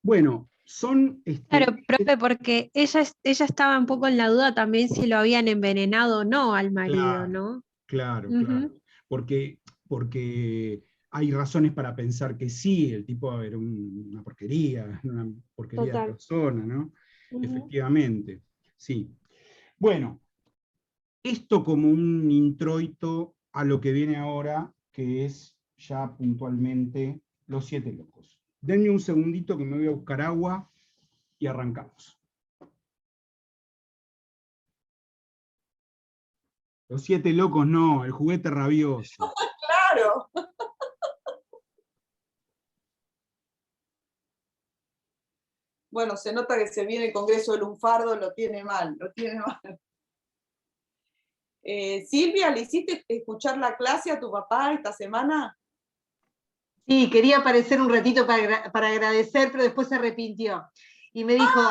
Bueno, son... Claro, profe, porque ella estaba un poco en la duda también si lo habían envenenado o no al marido, Claro, ¿no? claro, Ujú. claro. Porque hay razones para pensar que sí, el tipo era una porquería de Total. persona, ¿no? Ujú. Efectivamente, sí. Bueno, esto como un introito a lo que viene ahora, que es ya puntualmente Los Siete Locos. Denme un segundito que me voy a buscar agua y arrancamos. Los Siete Locos no, el juguete rabioso. Claro. Bueno, se nota que se viene el Congreso del Lunfardo, lo tiene mal, lo tiene mal. Silvia, ¿le hiciste escuchar la clase a tu papá esta semana? Sí, quería aparecer un ratito para agradecer, pero después se arrepintió. Y me dijo,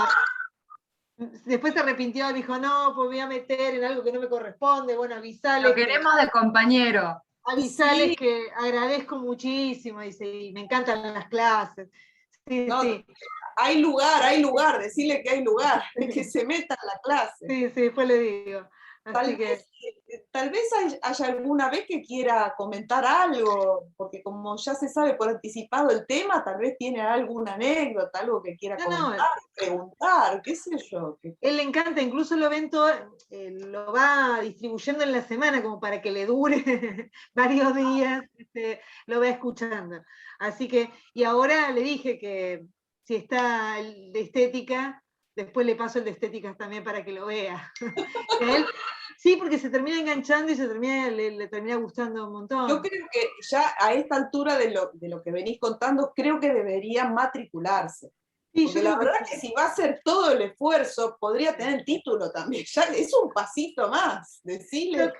después se arrepintió y dijo, no, pues me voy a meter en algo que no me corresponde, bueno, avisales. Lo queremos de compañero. Avisales Sí. que agradezco muchísimo, dice, y me encantan las clases. Sí, No, sí. hay lugar, decirle que hay lugar, que se meta a la clase. Sí, sí, después le digo. Así Tal vez haya alguna vez que quiera comentar algo, porque como ya se sabe por anticipado el tema, tal vez tiene alguna anécdota, algo que quiera comentar, preguntar, qué sé yo. Él le encanta, incluso lo ven todo, lo va distribuyendo en la semana como para que le dure varios días, lo va escuchando. Así que, y ahora le dije que si está el de estética, después le paso el de estética también para que lo vea. Él, sí, porque se termina enganchando y le termina gustando un montón. Yo creo que ya a esta altura de lo que venís contando, creo que debería matricularse. Sí, porque la verdad que si va a hacer todo el esfuerzo, podría tener el título también. Ya es un pasito más, decirle.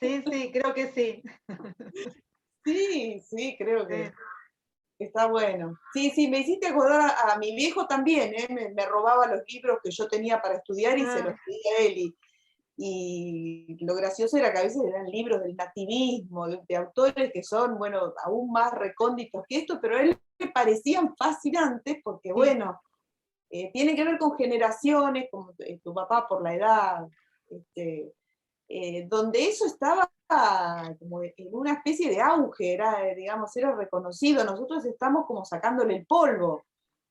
Sí, creo que sí. Sí, creo que está bueno. Sí, me hiciste acordar a mi viejo también, me robaba los libros que yo tenía para estudiar y se los pedía a él. Y lo gracioso era que a veces eran libros del nativismo, de autores que son, bueno, aún más recónditos que esto, pero a él le parecían fascinantes porque, bueno, tienen que ver con generaciones, como tu papá por la edad, donde eso estaba como en una especie de auge, digamos, era reconocido. Nosotros estamos como sacándole el polvo,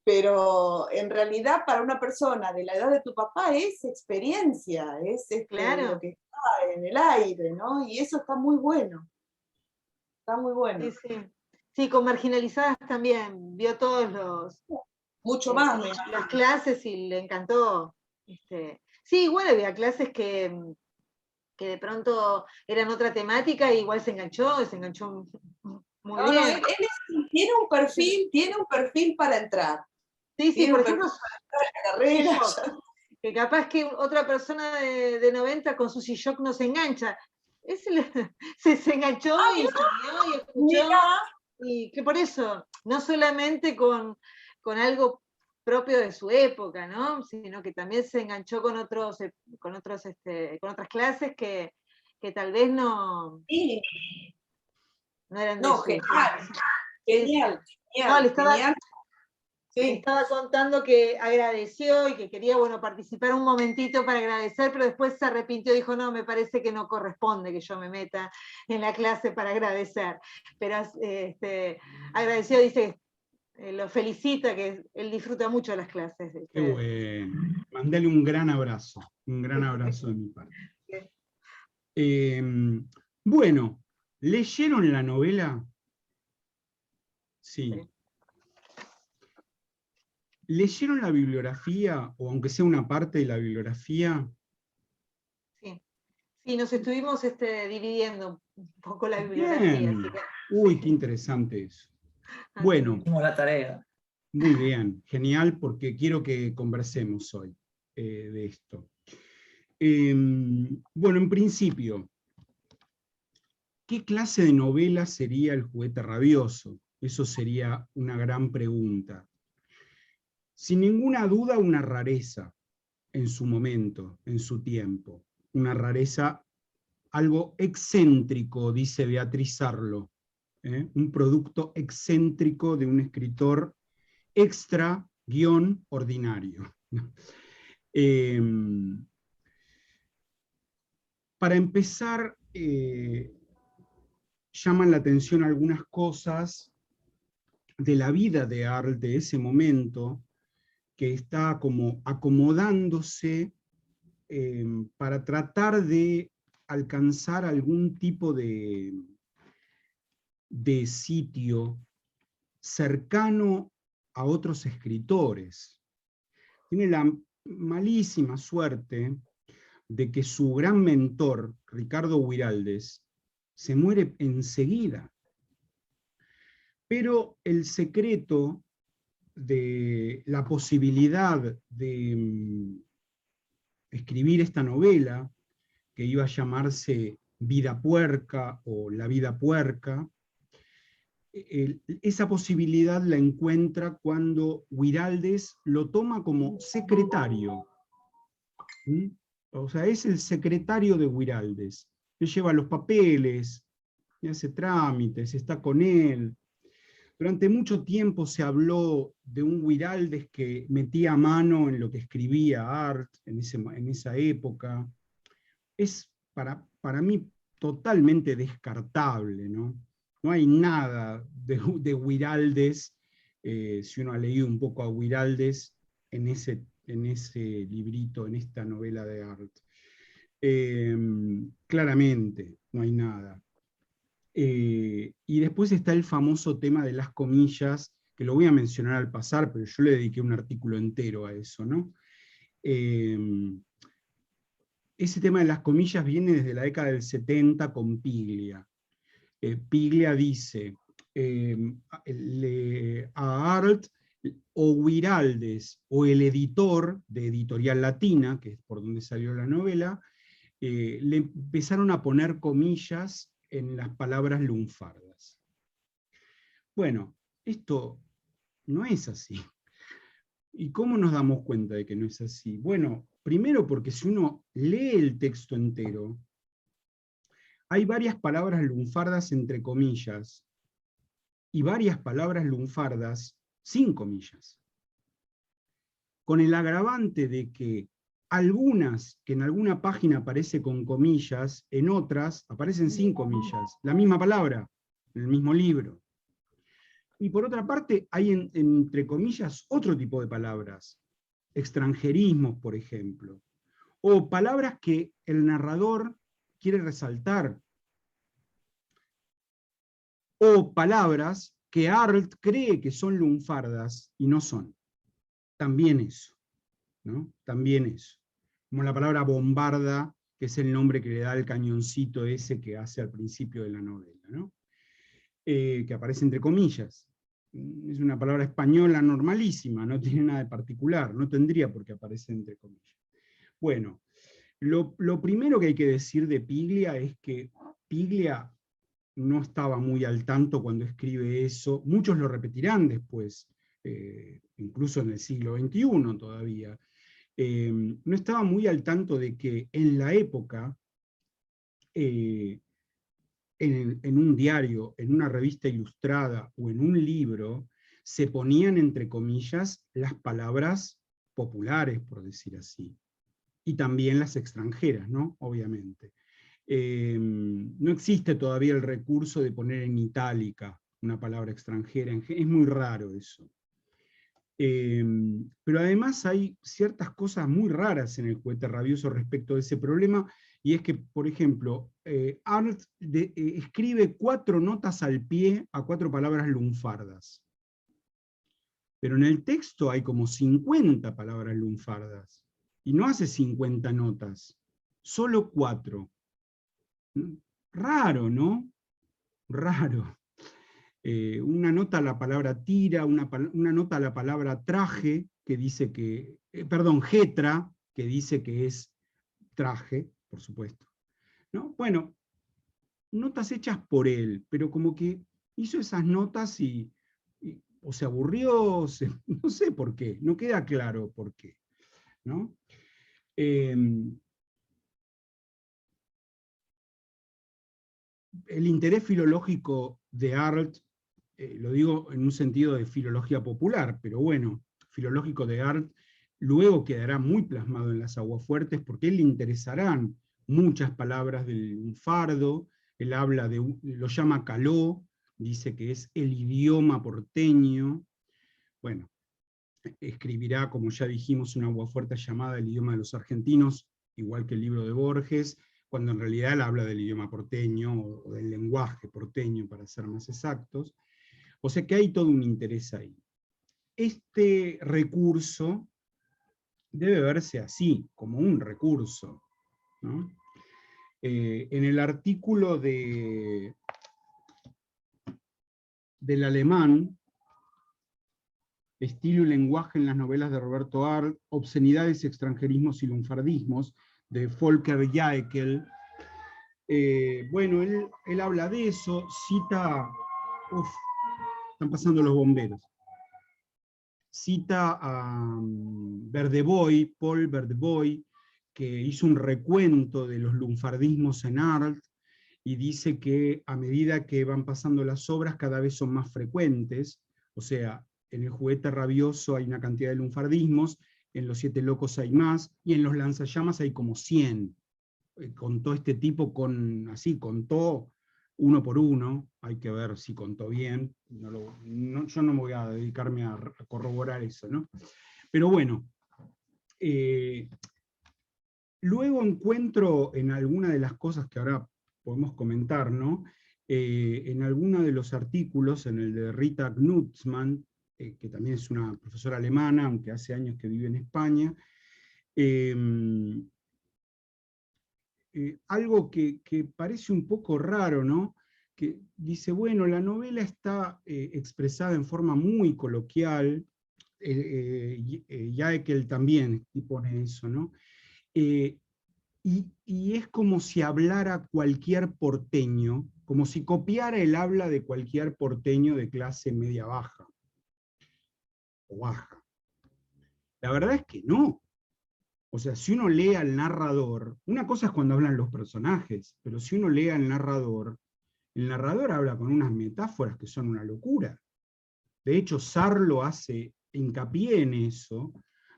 pero en realidad para una persona de la edad de tu papá es experiencia, es Claro. lo que está en el aire, ¿no? Y eso está muy bueno. Está muy bueno. Sí, con marginalizadas también, vio todos mucho más las clases y le encantó. Sí, igual había clases que de pronto eran otra temática y igual se enganchó muy bien. No, él tiene un perfil para entrar. Sí, por ejemplo, la carrera. Que capaz que otra persona de 90 con su Shock no se engancha. Se enganchó y siguió y escuchó. Y que por eso, no solamente con algo propio de su época, ¿no? Sino que también se enganchó con otras clases que tal vez no eran de su Genial. No, le estaba contando que agradeció y que quería, participar un momentito para agradecer, pero después se arrepintió, dijo, no, me parece que no corresponde que yo me meta en la clase para agradecer. Pero agradeció, dice, lo felicita, que él disfruta mucho de las clases. Qué bueno. Mandale un gran abrazo de mi parte. Bueno, ¿leyeron la novela? Sí. ¿Leyeron la bibliografía, o aunque sea una parte de la bibliografía? Sí, nos estuvimos dividiendo un poco la bibliografía. Así que, uy, qué interesante eso. Bueno. Hicimos la tarea. Muy bien, genial, porque quiero que conversemos hoy de esto. Bueno, en principio, ¿qué clase de novela sería El juguete rabioso? Eso sería una gran pregunta. Sin ninguna duda, una rareza en su momento, en su tiempo. Una rareza, algo excéntrico, dice Beatriz Arlo. Un producto excéntrico de un escritor extra-ordinario. Para empezar, llaman la atención algunas cosas de la vida de Arlt de ese momento, que está como acomodándose para tratar de alcanzar algún tipo de sitio cercano a otros escritores. Tiene la malísima suerte de que su gran mentor, Ricardo Guiraldes, se muere enseguida. Pero el secreto de la posibilidad de escribir esta novela, que iba a llamarse Vida Puerca o La Vida Puerca. Esa posibilidad la encuentra cuando Guiraldes lo toma como secretario. ¿Sí? O sea, es el secretario de Guiraldes. Le lleva los papeles, le hace trámites, está con él. Durante mucho tiempo se habló de un Guiraldes que metía mano en lo que escribía Art en esa época. Es para mí totalmente descartable, ¿no? No hay nada de Guiraldes, si uno ha leído un poco a Guiraldes, en ese librito, en esta novela de Art. Claramente, no hay nada. Y después está el famoso tema de las comillas, que lo voy a mencionar al pasar, pero yo le dediqué un artículo entero a eso, ¿no? Ese tema de las comillas viene desde la década del 70 con Piglia. Piglia dice a Art, o Guiraldes o el editor de Editorial Latina, que es por donde salió la novela, le empezaron a poner comillas en las palabras lunfardas. Bueno, esto no es así. ¿Y cómo nos damos cuenta de que no es así? Bueno, primero porque si uno lee el texto entero, hay varias palabras lunfardas entre comillas y varias palabras lunfardas sin comillas. Con el agravante de que algunas que en alguna página aparece con comillas, en otras aparecen sin comillas, la misma palabra, en el mismo libro. Y por otra parte, hay entre comillas otro tipo de palabras, extranjerismos, por ejemplo, o palabras que el narrador quiere resaltar, o palabras que Art cree que son lunfardas y no son. También eso, ¿no? También eso. Como la palabra bombarda, que es el nombre que le da el cañoncito ese que hace al principio de la novela, ¿no? Que aparece entre comillas. Es una palabra española normalísima, no tiene nada de particular, no tendría por qué aparecer entre comillas. Bueno, lo primero que hay que decir de Piglia es que Piglia no estaba muy al tanto cuando escribe eso, muchos lo repetirán después, incluso en el siglo XXI todavía. No estaba muy al tanto de que en la época, en un diario, en una revista ilustrada o en un libro, se ponían entre comillas las palabras populares, por decir así, y también las extranjeras, ¿no? Obviamente. No existe todavía el recurso de poner en itálica una palabra extranjera, es muy raro eso. Pero además hay ciertas cosas muy raras en el Juguete Rabioso respecto de ese problema, y es que, por ejemplo, Art escribe 4 notas al pie a 4 palabras lunfardas. Pero en el texto hay como 50 palabras lunfardas, y no hace 50 notas, solo 4. Raro, ¿no? Raro. Una nota a la palabra tira, una nota a la palabra traje, que dice que, perdón, jetra, que dice que es traje, por supuesto, ¿no? Bueno, notas hechas por él, pero como que hizo esas notas o se aburrió, no sé por qué, no queda claro por qué, ¿no? El interés filológico de Art, lo digo en un sentido de filología popular, pero bueno, filológico de Art, luego quedará muy plasmado en las Aguafuertes, porque a él le interesarán muchas palabras del lunfardo. Él habla lo llama caló, dice que es el idioma porteño. Bueno, escribirá, como ya dijimos, una Aguafuerte llamada El idioma de los argentinos, igual que el libro de Borges, cuando en realidad él habla del idioma porteño, o del lenguaje porteño, para ser más exactos. O sea que hay todo un interés ahí. Este recurso debe verse así, como un recurso, ¿no? En el artículo del alemán, Estilo y lenguaje en las novelas de Roberto Art, obscenidades, extranjerismos y lunfardismos, de Volker Jaekel. Bueno, él habla de eso, cita, están pasando los bomberos, cita a Berdeboy, Paul Berdeboy, que hizo un recuento de los lunfardismos en Arles, y dice que a medida que van pasando las obras cada vez son más frecuentes, o sea, en el juguete rabioso hay una cantidad de lunfardismos, en los 7 locos hay más, y en los lanzallamas hay como 100. Contó este tipo contó uno por uno, hay que ver si contó bien, yo no me voy a dedicarme a corroborar eso, ¿no? Pero bueno, luego encuentro en alguna de las cosas que ahora podemos comentar, ¿no? En alguno de los artículos, en el de Rita Knutzmann, que también es una profesora alemana, aunque hace años que vive en España, algo que parece un poco raro, ¿no? Que dice, bueno, la novela está expresada en forma muy coloquial, Jaekel también pone eso, ¿no? Y es como si hablara cualquier porteño, como si copiara el habla de cualquier porteño de clase media baja, o baja. La verdad es que no. O sea, si uno lee al narrador, una cosa es cuando hablan los personajes, pero si uno lee al narrador, el narrador habla con unas metáforas que son una locura. De hecho, Sarlo hace hincapié en eso,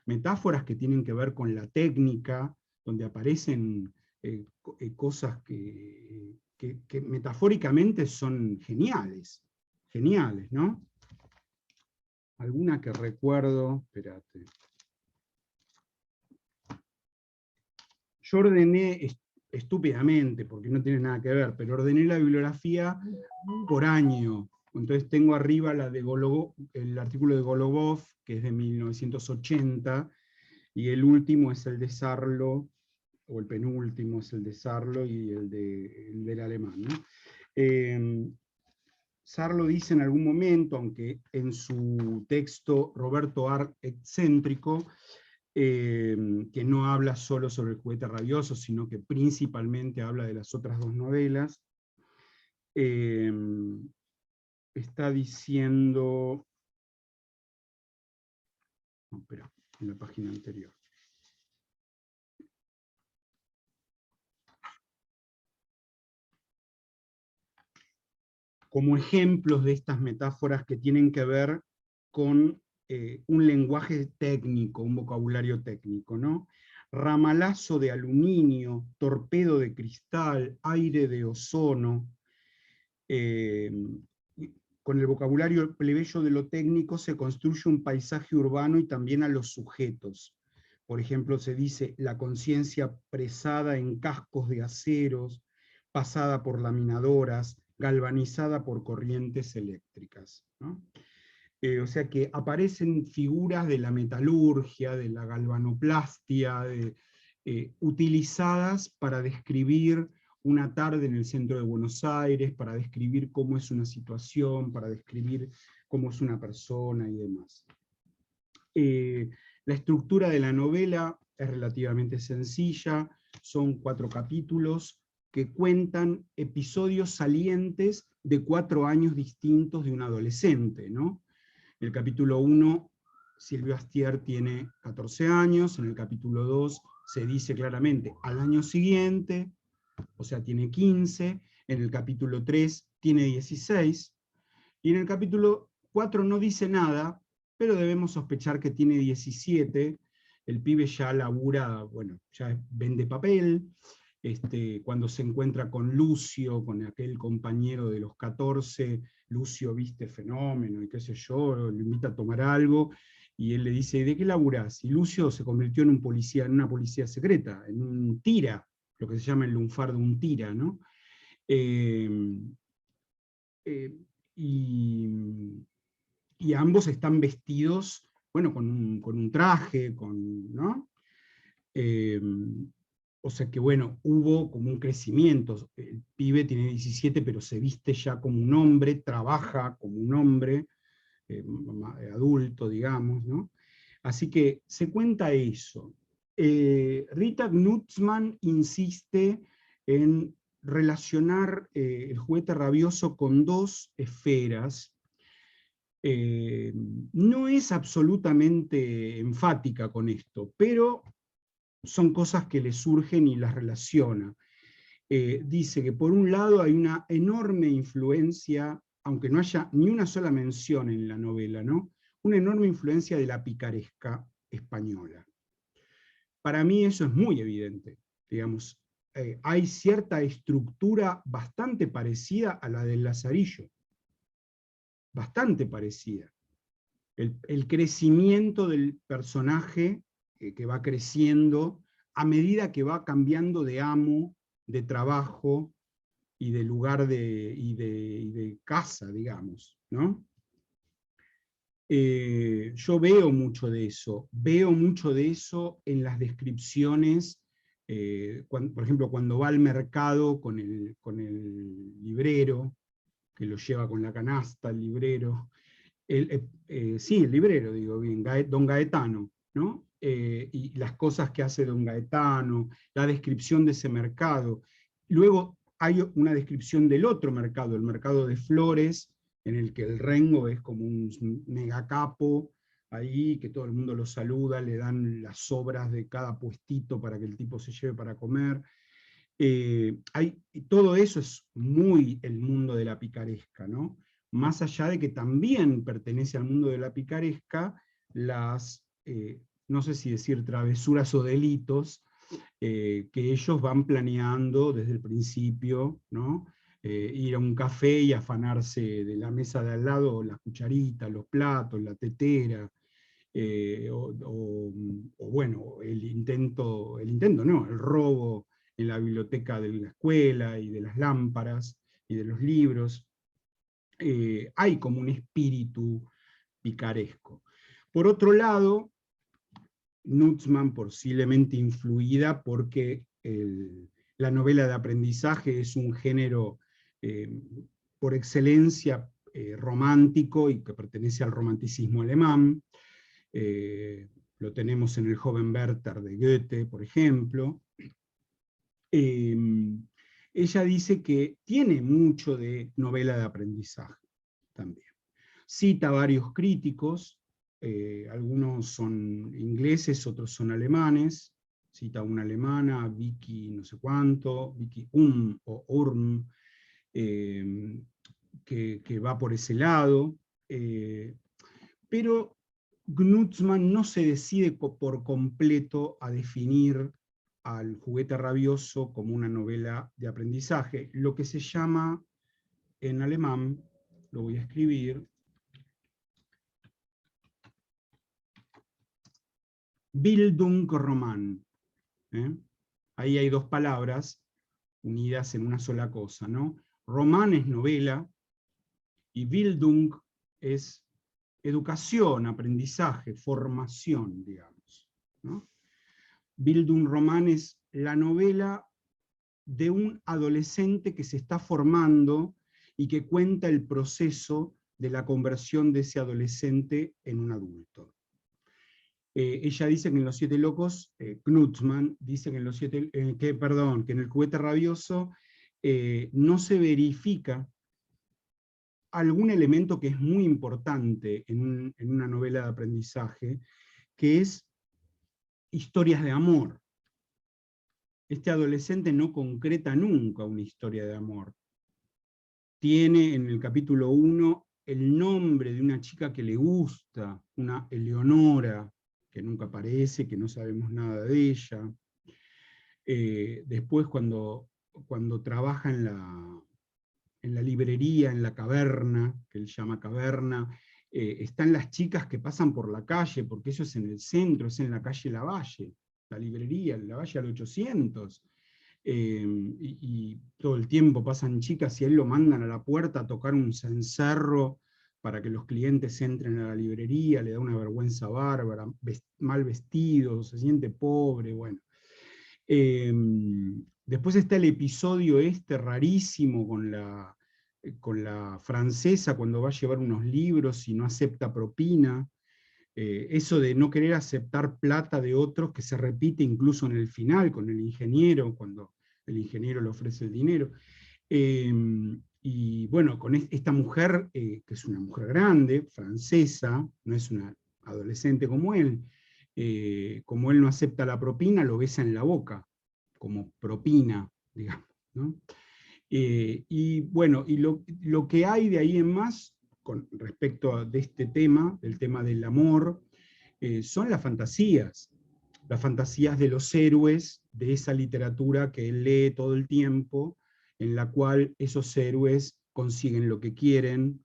metáforas que tienen que ver con la técnica, donde aparecen cosas que metafóricamente son geniales, ¿no? Alguna que recuerdo, espérate. Yo ordené, estúpidamente, porque no tiene nada que ver, pero ordené la bibliografía por año. Entonces tengo arriba la de el artículo de Golubov, que es de 1980, y el último es el de Sarlo, o el penúltimo es el de Sarlo y el del alemán, ¿no? Sarlo dice en algún momento, aunque en su texto Roberto Art excéntrico, que no habla solo sobre el juguete rabioso, sino que principalmente habla de las otras 2 novelas, está diciendo, no, espera, en la página anterior. Como ejemplos de estas metáforas que tienen que ver con un lenguaje técnico, un vocabulario técnico, ¿no? Ramalazo de aluminio, torpedo de cristal, aire de ozono. Con el vocabulario plebeyo de lo técnico se construye un paisaje urbano y también a los sujetos. Por ejemplo, se dice la conciencia presada en cascos de aceros, pasada por laminadoras, galvanizada por corrientes eléctricas, ¿no? O sea que aparecen figuras de la metalurgia, de la galvanoplastia, utilizadas para describir una tarde en el centro de Buenos Aires, para describir cómo es una situación, para describir cómo es una persona y demás. La estructura de la novela es relativamente sencilla, son 4 capítulos que cuentan episodios salientes de 4 años distintos de un adolescente, ¿no? En el capítulo 1, Silvio Astier tiene 14 años, en el capítulo 2 se dice claramente al año siguiente, o sea, tiene 15, en el capítulo 3 tiene 16, y en el capítulo 4 no dice nada, pero debemos sospechar que tiene 17, el pibe ya labura, bueno, ya vende papel, cuando se encuentra con Lucio, con aquel compañero de los 14, Lucio viste fenómeno, y qué sé yo, lo invita a tomar algo, y él le dice, ¿de qué laburás? Y Lucio se convirtió en un policía, en una policía secreta, en un tira, lo que se llama el lunfardo, un tira, ¿no? Y ambos están vestidos, bueno, con un traje, ¿no? O sea que, bueno, hubo como un crecimiento. El pibe tiene 17, pero se viste ya como un hombre, trabaja como un hombre, adulto, digamos, ¿no? Así que se cuenta eso. Rita Knutsman insiste en relacionar el juguete rabioso con dos esferas. No es absolutamente enfática con esto, pero son cosas que le surgen y las relaciona. Dice que por un lado hay una enorme influencia, aunque no haya ni una sola mención en la novela, ¿no? Una enorme influencia de la picaresca española. Para mí eso es muy evidente, digamos. Hay cierta estructura bastante parecida a la del Lazarillo, bastante parecida. El crecimiento del personaje que va creciendo a medida que va cambiando de amo, de trabajo y de lugar y de casa, digamos, ¿no? Yo veo mucho de eso en las descripciones, por ejemplo, cuando va al mercado con el librero, que lo lleva con la canasta, el librero, sí, el librero, digo bien, don Gaetano, ¿no? Y las cosas que hace don Gaetano, la descripción de ese mercado. Luego hay una descripción del otro mercado, el mercado de flores, en el que el Rengo es como un megacapo, ahí que todo el mundo lo saluda, le dan las sobras de cada puestito para que el tipo se lleve para comer. Todo eso es muy el mundo de la picaresca, ¿no? Más allá de que también pertenece al mundo de la picaresca las, no sé si decir travesuras o delitos, que ellos van planeando desde el principio, ¿no? Ir a un café y afanarse de la mesa de al lado las cucharitas, los platos, la tetera, o bueno, el robo en la biblioteca de la escuela y de las lámparas y de los libros. Hay como un espíritu picaresco. Por otro lado, Knutsman, posiblemente influida porque la novela de aprendizaje es un género por excelencia romántico y que pertenece al romanticismo alemán. Lo tenemos en El joven Werther de Goethe, por ejemplo. Ella dice que tiene mucho de novela de aprendizaje también. Cita varios críticos, algunos son ingleses, otros son alemanes. Cita una alemana, Vicky no sé cuánto, Vicky o Urm, que va por ese lado. Pero Knutsman no se decide por completo a definir al juguete rabioso como una novela de aprendizaje, lo que se llama en alemán, lo voy a escribir, Bildungsroman. Ahí hay dos palabras unidas en una sola cosa, ¿no? Roman es novela y Bildung es educación, aprendizaje, formación, digamos, ¿no? Bildungsroman es la novela de un adolescente que se está formando y que cuenta el proceso de la conversión de ese adolescente en un adulto. Ella dice que en Los Siete Locos, Knutsman dice que en el juguete rabioso no se verifica algún elemento que es muy importante en una novela de aprendizaje, que es historias de amor. Este adolescente no concreta nunca una historia de amor. Tiene en el capítulo 1 el nombre de una chica que le gusta, una Eleonora, que nunca aparece, que no sabemos nada de ella. Después cuando trabaja en la librería, en la caverna, que él llama caverna, están las chicas que pasan por la calle, porque eso es en el centro, es en la calle Lavalle, la librería, Lavalle al 800, y todo el tiempo pasan chicas y a él lo mandan a la puerta a tocar un cencerro para que los clientes entren a la librería, le da una vergüenza bárbara, mal vestido, se siente pobre, bueno. Después está el episodio rarísimo con la francesa cuando va a llevar unos libros y no acepta propina, Eso de no querer aceptar plata de otros, que se repite incluso en el final con el ingeniero, cuando el ingeniero le ofrece el dinero. Y bueno, con esta mujer, que es una mujer grande, francesa, no es una adolescente como él no acepta la propina, lo besa en la boca, como propina, digamos, ¿no? Y bueno, y lo que hay de ahí en más, con respecto de este tema, del tema del amor, son las fantasías de los héroes de esa literatura que él lee todo el tiempo, en la cual esos héroes consiguen lo que quieren,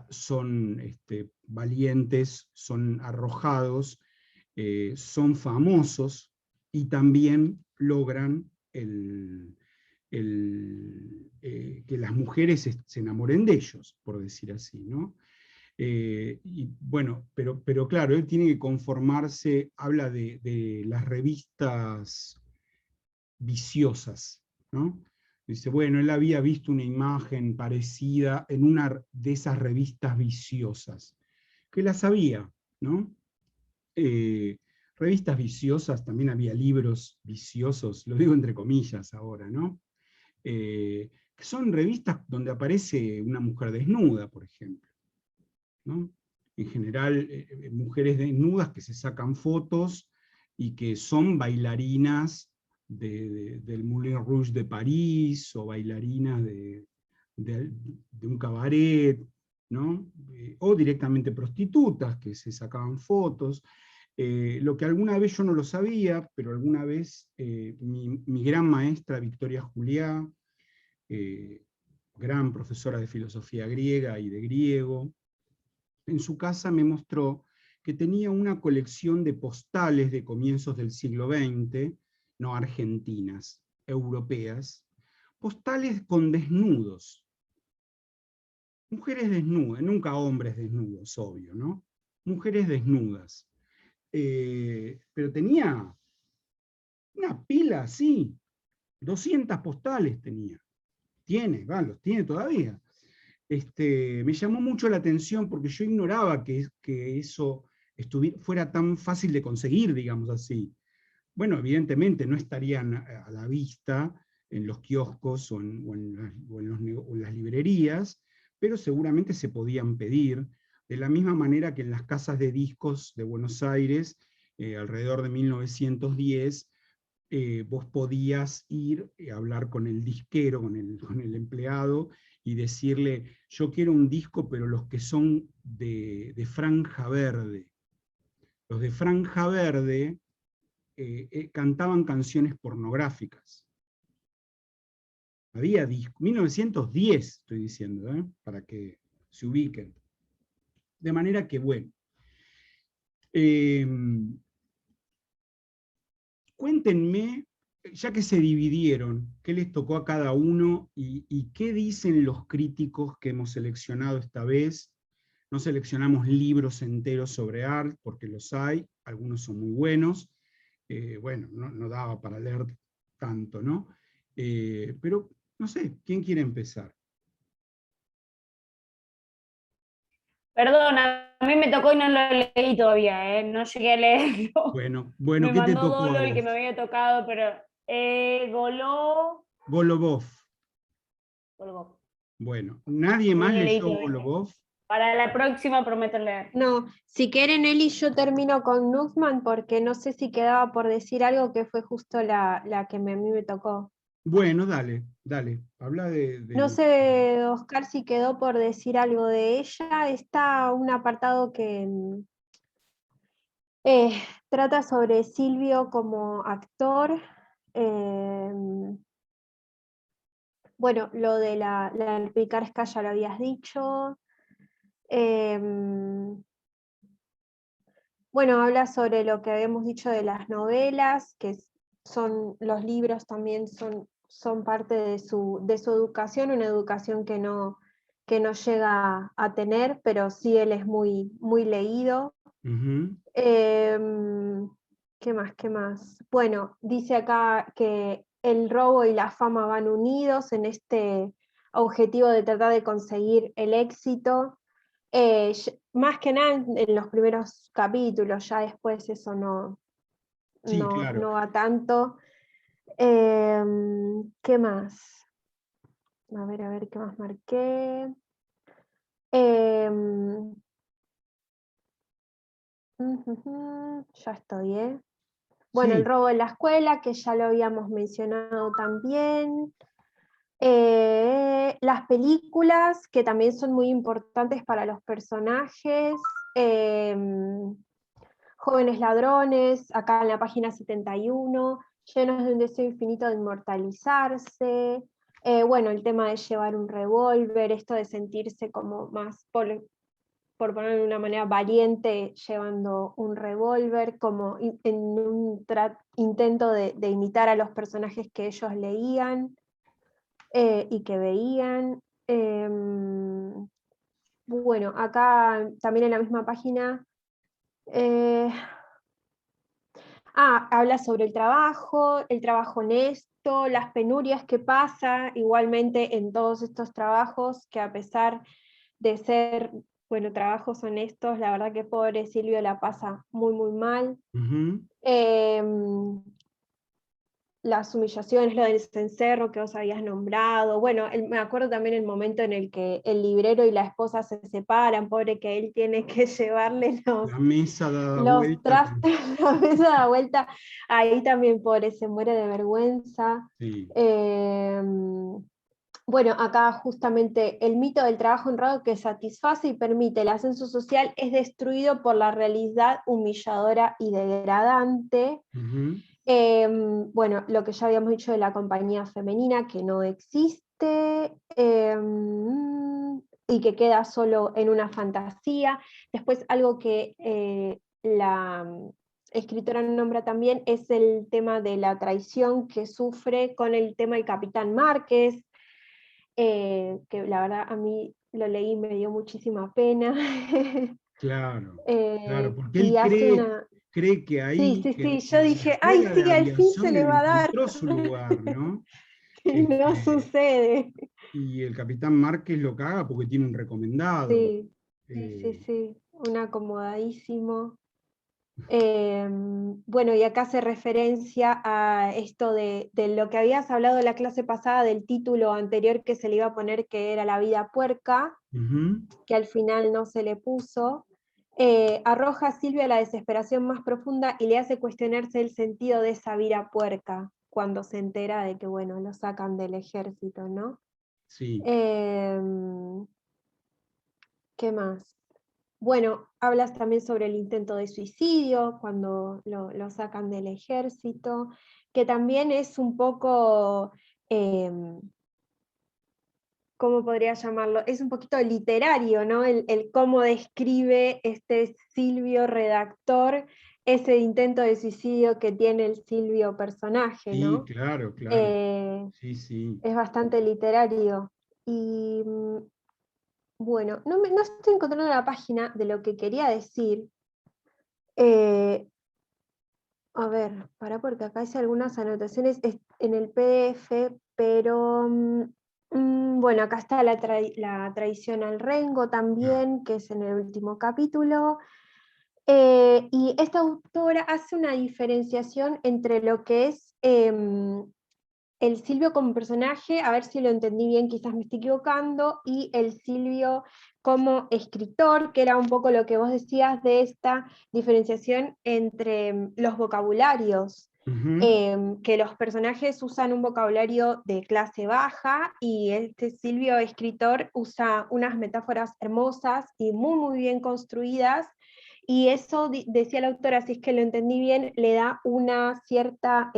son valientes, son arrojados, son famosos y también logran que las mujeres se enamoren de ellos, por decir así, ¿no? Y bueno, pero claro, él tiene que conformarse, habla de las revistas viciosas, ¿no? Dice, bueno, él había visto una imagen parecida en una de esas revistas viciosas, que las había, ¿no? Revistas viciosas, también había libros viciosos, lo digo entre comillas ahora, ¿no? Que son revistas donde aparece una mujer desnuda, por ejemplo, ¿no? En general, mujeres desnudas que se sacan fotos y que son bailarinas del Moulin Rouge de París, o bailarinas de un cabaret, ¿no? O directamente prostitutas que se sacaban fotos. Lo que alguna vez yo no lo sabía, pero alguna vez mi gran maestra Victoria Juliá, gran profesora de filosofía griega y de griego, en su casa me mostró que tenía una colección de postales de comienzos del siglo XX, no argentinas, europeas, postales con desnudos, mujeres desnudas, nunca hombres desnudos, obvio, ¿no? Mujeres desnudas. Pero tenía una pila así, 200 postales tenía. Los tiene todavía. Me llamó mucho la atención porque yo ignoraba que eso fuera tan fácil de conseguir, digamos así. Bueno, evidentemente no estarían a la vista en los kioscos o en las librerías, pero seguramente se podían pedir, de la misma manera que en las casas de discos de Buenos Aires, alrededor de 1910, vos podías ir a hablar con el disquero, con el empleado, y decirle, yo quiero un disco, pero los que son de franja verde. Los de franja verde cantaban canciones pornográficas. Había disco, 1910 estoy diciendo, para que se ubiquen. De manera que, bueno, cuéntenme, ya que se dividieron, qué les tocó a cada uno y qué dicen los críticos que hemos seleccionado esta vez. No seleccionamos libros enteros sobre arte, porque los hay, algunos son muy buenos. Bueno, no daba para leer tanto, ¿no? Pero, no sé, ¿quién quiere empezar? Perdón, a mí me tocó y no lo leí todavía, no llegué a leerlo. Bueno, Me ¿qué te mandó tocó Golo a el que vos? me había tocado, pero Golubov. Golubov. Bueno, ¿nadie No más lo leí leyó todavía. Golubov? Para la próxima prometo leer. No, si quieren, Eli, yo termino con Nussmann porque no sé si quedaba por decir algo que fue justo la que a mí me tocó. Bueno, dale. Habla No sé, Oscar, si quedó por decir algo de ella. Está un apartado que trata sobre Silvio como actor. Bueno, lo de la picaresca ya lo habías dicho. Bueno, habla sobre lo que habíamos dicho de las novelas, que son los libros también son parte de su educación, una educación que no llega a tener, pero sí él es muy, muy leído. Uh-huh. ¿Qué más? Bueno, dice acá que el robo y la fama van unidos en este objetivo de tratar de conseguir el éxito. Más que nada en los primeros capítulos, ya después eso no, Sí, claro. no va tanto. ¿Qué más? A ver, ¿qué más marqué? Ya estoy, ¿eh? Bueno, Sí. el robo en la escuela, que ya lo habíamos mencionado también. Las películas, que también son muy importantes para los personajes. Jóvenes ladrones, acá en la página 71, llenos de un deseo infinito de inmortalizarse. Bueno, el tema de llevar un revólver, esto de sentirse como más, por ponerlo de una manera, valiente llevando un revólver, como en un intento de imitar a los personajes que ellos leían y que veían. Bueno, acá también en la misma página habla sobre el trabajo honesto, las penurias que pasa igualmente en todos estos trabajos, que a pesar de ser, bueno, trabajos honestos, la verdad que pobre Silvio la pasa muy, muy mal. Las humillaciones, lo del cencerro que vos habías nombrado. Bueno, me acuerdo también el momento en el que el librero y la esposa se separan, pobre que él tiene que llevarle La mesa dada los vuelta. trastes, la mesa dada vuelta. Ahí también, pobre, se muere de vergüenza. Sí. Bueno, acá justamente el mito del trabajo honrado que satisface y permite el ascenso social es destruido por la realidad humilladora y degradante. Bueno, lo que ya habíamos dicho de la compañía femenina, que no existe, y que queda solo en una fantasía. Después algo que la escritora nombra también es el tema de la traición que sufre con el tema del Capitán Márquez, que la verdad a mí lo leí y me dio muchísima pena. Claro, claro, porque Y él hace una... cree que Sí, ahí, sí, sí, que yo en la dije, ay, escuela de sí, al fin se aviación le él va a dar. encontró su lugar, ¿no? Y no sucede. Y el Capitán Márquez lo caga porque tiene un recomendado. Sí, sí, un acomodadísimo. Bueno, y acá hace referencia a esto de lo que habías hablado en la clase pasada, del título anterior que se le iba a poner, que era La vida puerca, que al final no se le puso. Arroja a Silvia la desesperación más profunda y le hace cuestionarse el sentido de esa vida puerca, cuando se entera de que, bueno, lo sacan del ejército, ¿no? Sí. ¿Qué más? Bueno, hablas también sobre el intento de suicidio, cuando lo sacan del ejército, que también es un poco, ¿cómo podría llamarlo? Es un poquito literario, ¿no? El cómo describe este Silvio redactor ese intento de suicidio que tiene el Silvio personaje, Sí, ¿no? claro, claro. Sí, sí. Es bastante literario. Y bueno, no estoy encontrando la página de lo que quería decir. A ver, porque acá hice algunas anotaciones en el PDF, pero bueno, acá está la traición al Rengo también, que es en el último capítulo. Y esta autora hace una diferenciación entre lo que es el Silvio como personaje, a ver si lo entendí bien, quizás me estoy equivocando, y el Silvio como escritor, que era un poco lo que vos decías de esta diferenciación entre los vocabularios, que los personajes usan un vocabulario de clase baja y este Silvio escritor usa unas metáforas hermosas y muy, muy bien construidas, y eso, decía la autora, si es que lo entendí bien, le da una cierta...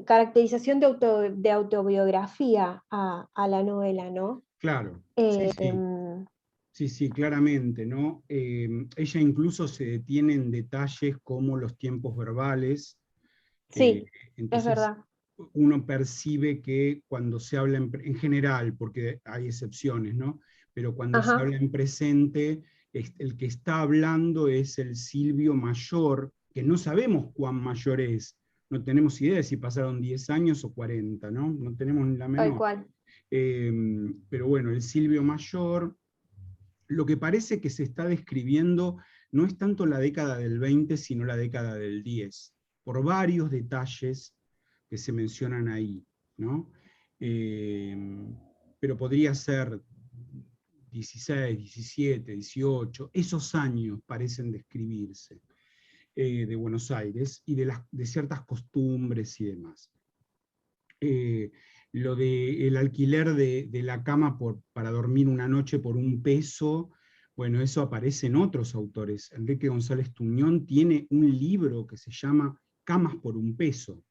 caracterización de autobiografía a la novela, ¿no? Claro, sí, sí. Sí, sí, claramente, ¿no? Ella incluso se detiene en detalles como los tiempos verbales. Sí, es Entonces, verdad. uno percibe que cuando se habla en general, porque hay excepciones, ¿no? Pero cuando se habla en presente, el que está hablando es el Silvio mayor, que no sabemos cuán mayor es. No tenemos idea de si pasaron 10 años o 40, ¿no? No tenemos ni la Tal menor. cual. Pero bueno, el Silvio mayor, lo que parece que se está describiendo no es tanto la década del 20, sino la década del 10, por varios detalles que se mencionan ahí, ¿no? Pero podría ser 16, 17, 18, esos años parecen describirse de Buenos Aires y de ciertas costumbres y demás. Lo del alquiler de la cama para dormir una noche por $1, bueno, eso aparece en otros autores. Enrique González Tuñón tiene un libro que se llama Camas por $1,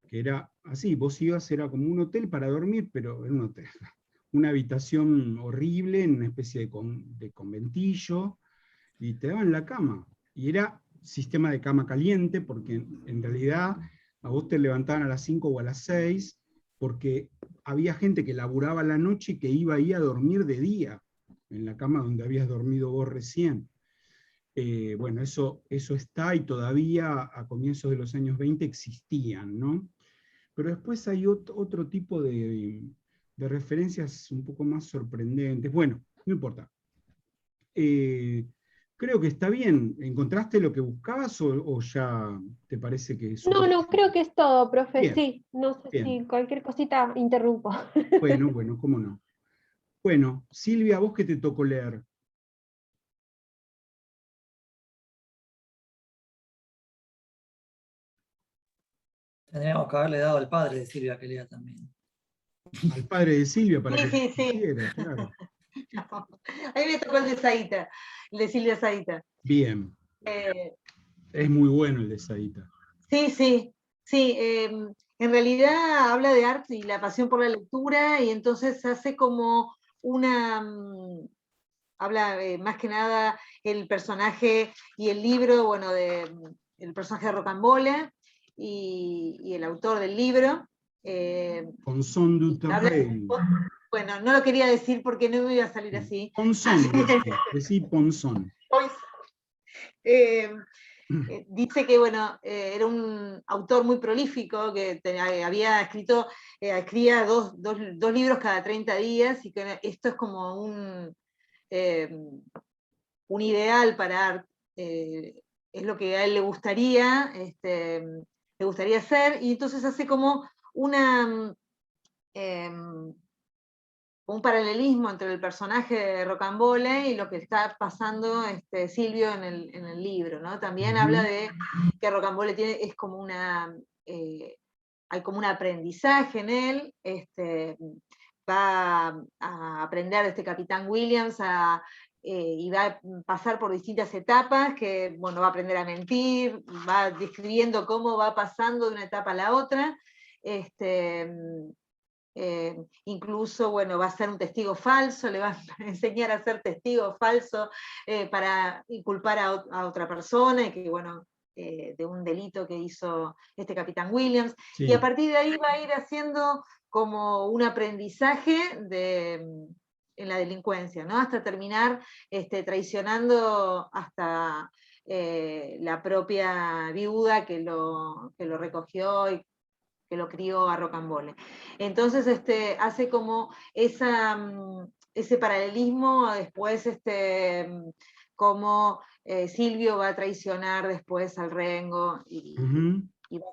que era así, vos ibas, era como un hotel para dormir, pero en un hotel. Una habitación horrible, en una especie de conventillo, y te daban la cama. Y era sistema de cama caliente, porque en realidad a vos te levantaban a las 5 o a las 6, porque había gente que laburaba la noche y que iba ahí a dormir de día, en la cama donde habías dormido vos recién. Bueno, eso está, y todavía a comienzos de los años 20 existían, ¿no? Pero después hay otro tipo de referencias un poco más sorprendentes. Bueno, no importa. Creo que está bien. ¿Encontraste lo que buscabas o ya te parece que es No, suficiente? creo que es todo, profe. Bien, Sí, no sé bien. si cualquier cosita interrumpo. Bueno, cómo no. Bueno, Silvia, ¿vos qué te tocó leer? Tendríamos que haberle dado al padre de Silvia que lea también. Al padre de Silvia para que Sí. hiciera, claro. No, a mí me tocó el de Zahita, el de Silvia Zahita. Bien. Es muy bueno el de Zahita. Sí. En realidad habla de arte y la pasión por la lectura, y entonces hace como una... habla más que nada el personaje y el libro, bueno, el personaje de Rocambole y el autor del libro. Ponson du Terrell. Bueno, no lo quería decir porque no me iba a salir así. Ponson, decí Ponson. Dice que, bueno, era un autor muy prolífico, que había escrito, escribía dos libros cada 30 días, y que esto es como un ideal para Art. Es lo que a él le gustaría hacer, y entonces hace como un paralelismo entre el personaje de Rocambole y lo que está pasando Silvio en el libro, ¿no? También habla de que Rocambole es como hay como un aprendizaje en él, va a aprender de este Capitán Williams y va a pasar por distintas etapas, que bueno, va a aprender a mentir, va describiendo cómo va pasando de una etapa a la otra. Incluso, bueno, va a ser un testigo falso, le va a enseñar a ser testigo falso para inculpar a otra persona, y que, bueno, de un delito que hizo este Capitán Williams. Sí. Y a partir de ahí va a ir haciendo como un aprendizaje en la delincuencia, ¿no? Hasta terminar traicionando hasta la propia viuda que lo recogió y que lo crió a Rocambole. Entonces hace como ese paralelismo después, como Silvio va a traicionar después al Rengo y va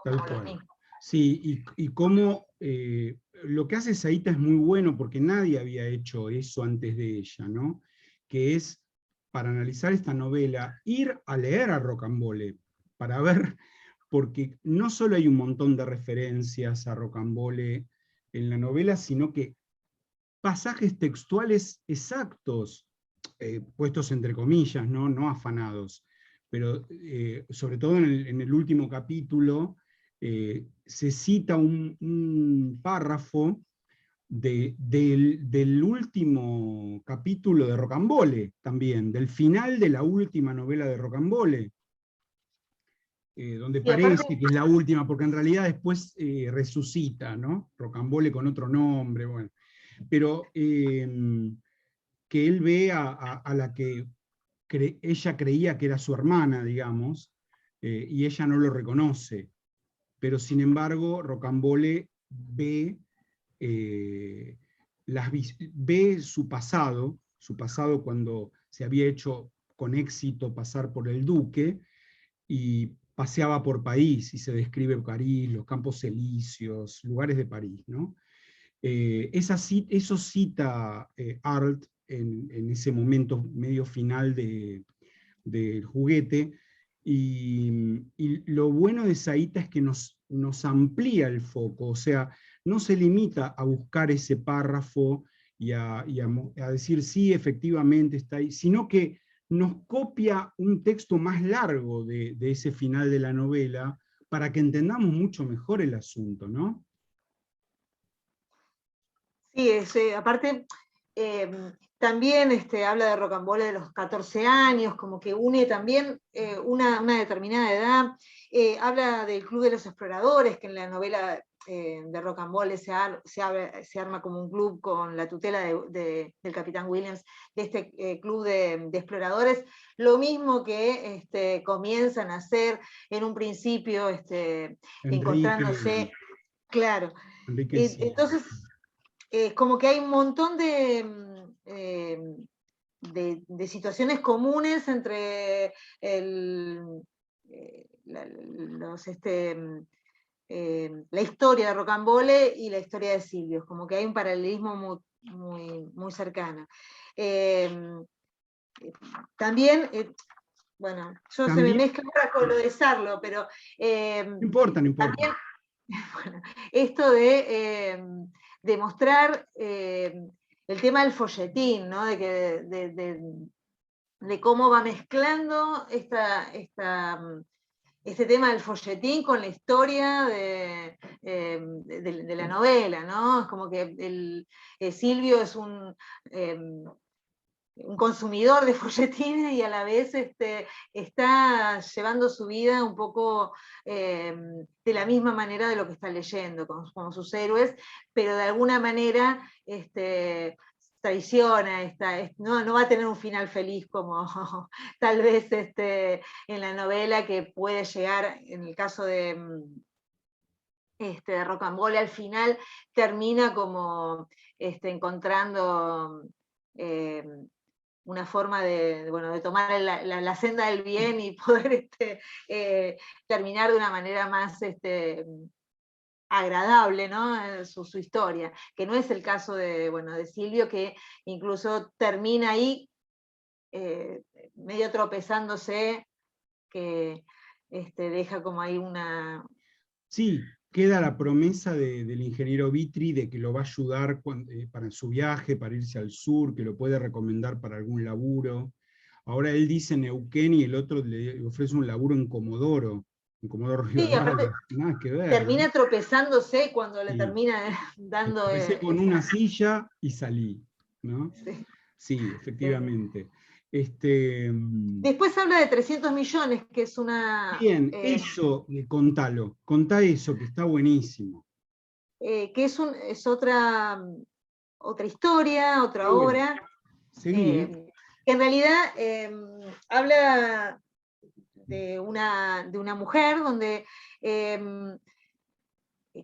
a ser los mismos. Sí, y cómo lo que hace Zahita es muy bueno, porque nadie había hecho eso antes de ella, ¿no? Que es, para analizar esta novela, ir a leer a Rocambole, para ver, porque no solo hay un montón de referencias a Rocambole en la novela, sino que pasajes textuales exactos, puestos entre comillas, no afanados, pero sobre todo en el último capítulo, se cita un párrafo del último capítulo de Rocambole, también, del final de la última novela de Rocambole, donde parece que es la última, porque en realidad después resucita, ¿no? Rocambole con otro nombre, bueno. Pero que él ve a la que ella creía que era su hermana, digamos, y ella no lo reconoce. Pero sin embargo, Rocambole ve ve su pasado cuando se había hecho con éxito pasar por el duque, y paseaba por París, y se describe París, los Campos Elíseos, lugares de París, ¿no? Eso cita Arlt en ese momento medio final del juguete, y lo bueno de Zahita es que nos amplía el foco, o sea, no se limita a buscar ese párrafo y a decir sí, efectivamente está ahí, sino que nos copia un texto más largo de ese final de la novela para que entendamos mucho mejor el asunto, ¿no? Sí, aparte, también habla de Rocambole de los 14 años, como que une también una determinada edad. Habla del Club de los Exploradores, que en la novela de Rocambole se arma como un club con la tutela del Capitán Williams, de este club de exploradores. Lo mismo que comienzan a hacer en un principio, encontrándose. Claro. Entonces, como que hay un montón de situaciones comunes entre la historia de Rocambole y la historia de Silvio, como que hay un paralelismo muy cercano. También, bueno, se me mezcla ahora con lo de Sarlo, pero no importa. También, bueno, esto de mostrar el tema del folletín, ¿no? De cómo va mezclando este tema del folletín con la historia de la novela, ¿no? Es como que Silvio es un consumidor de folletines y a la vez está llevando su vida un poco de la misma manera de lo que está leyendo, como sus héroes, pero de alguna manera traiciona, no va a tener un final feliz como tal vez en la novela, que puede llegar, en el caso de Rocambole, al final termina como encontrando una forma de tomar la senda del bien y poder terminar de una manera más agradable, ¿no? Su historia, que no es el caso de Silvio, que incluso termina ahí medio tropezándose, que deja como ahí una... Sí, queda la promesa del ingeniero Vitri de que lo va a ayudar para su viaje, para irse al sur, que lo puede recomendar para algún laburo. Ahora él dice Neuquén y el otro le ofrece un laburo en Comodoro Rivadavia, nada que ver. Termina tropezándose cuando le Sí. termina dando... Empecé con una silla y salí, ¿no? Sí, sí efectivamente. Después habla de 300 millones, que es una... Bien, eso, contá eso, que está buenísimo. Que es otra historia, otra obra, que en realidad habla de una mujer donde, que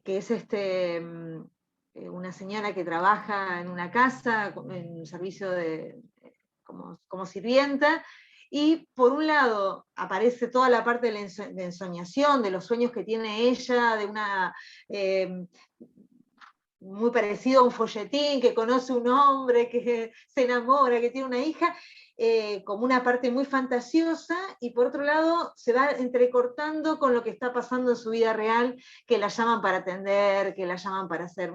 es una señora que trabaja en una casa, en un servicio como sirvienta, y por un lado aparece toda la parte de ensoñación, de los sueños que tiene ella, de una... muy parecido a un folletín, que conoce un hombre, que se enamora, que tiene una hija, como una parte muy fantasiosa, y por otro lado se va entrecortando con lo que está pasando en su vida real, que la llaman para atender, que la llaman para hacer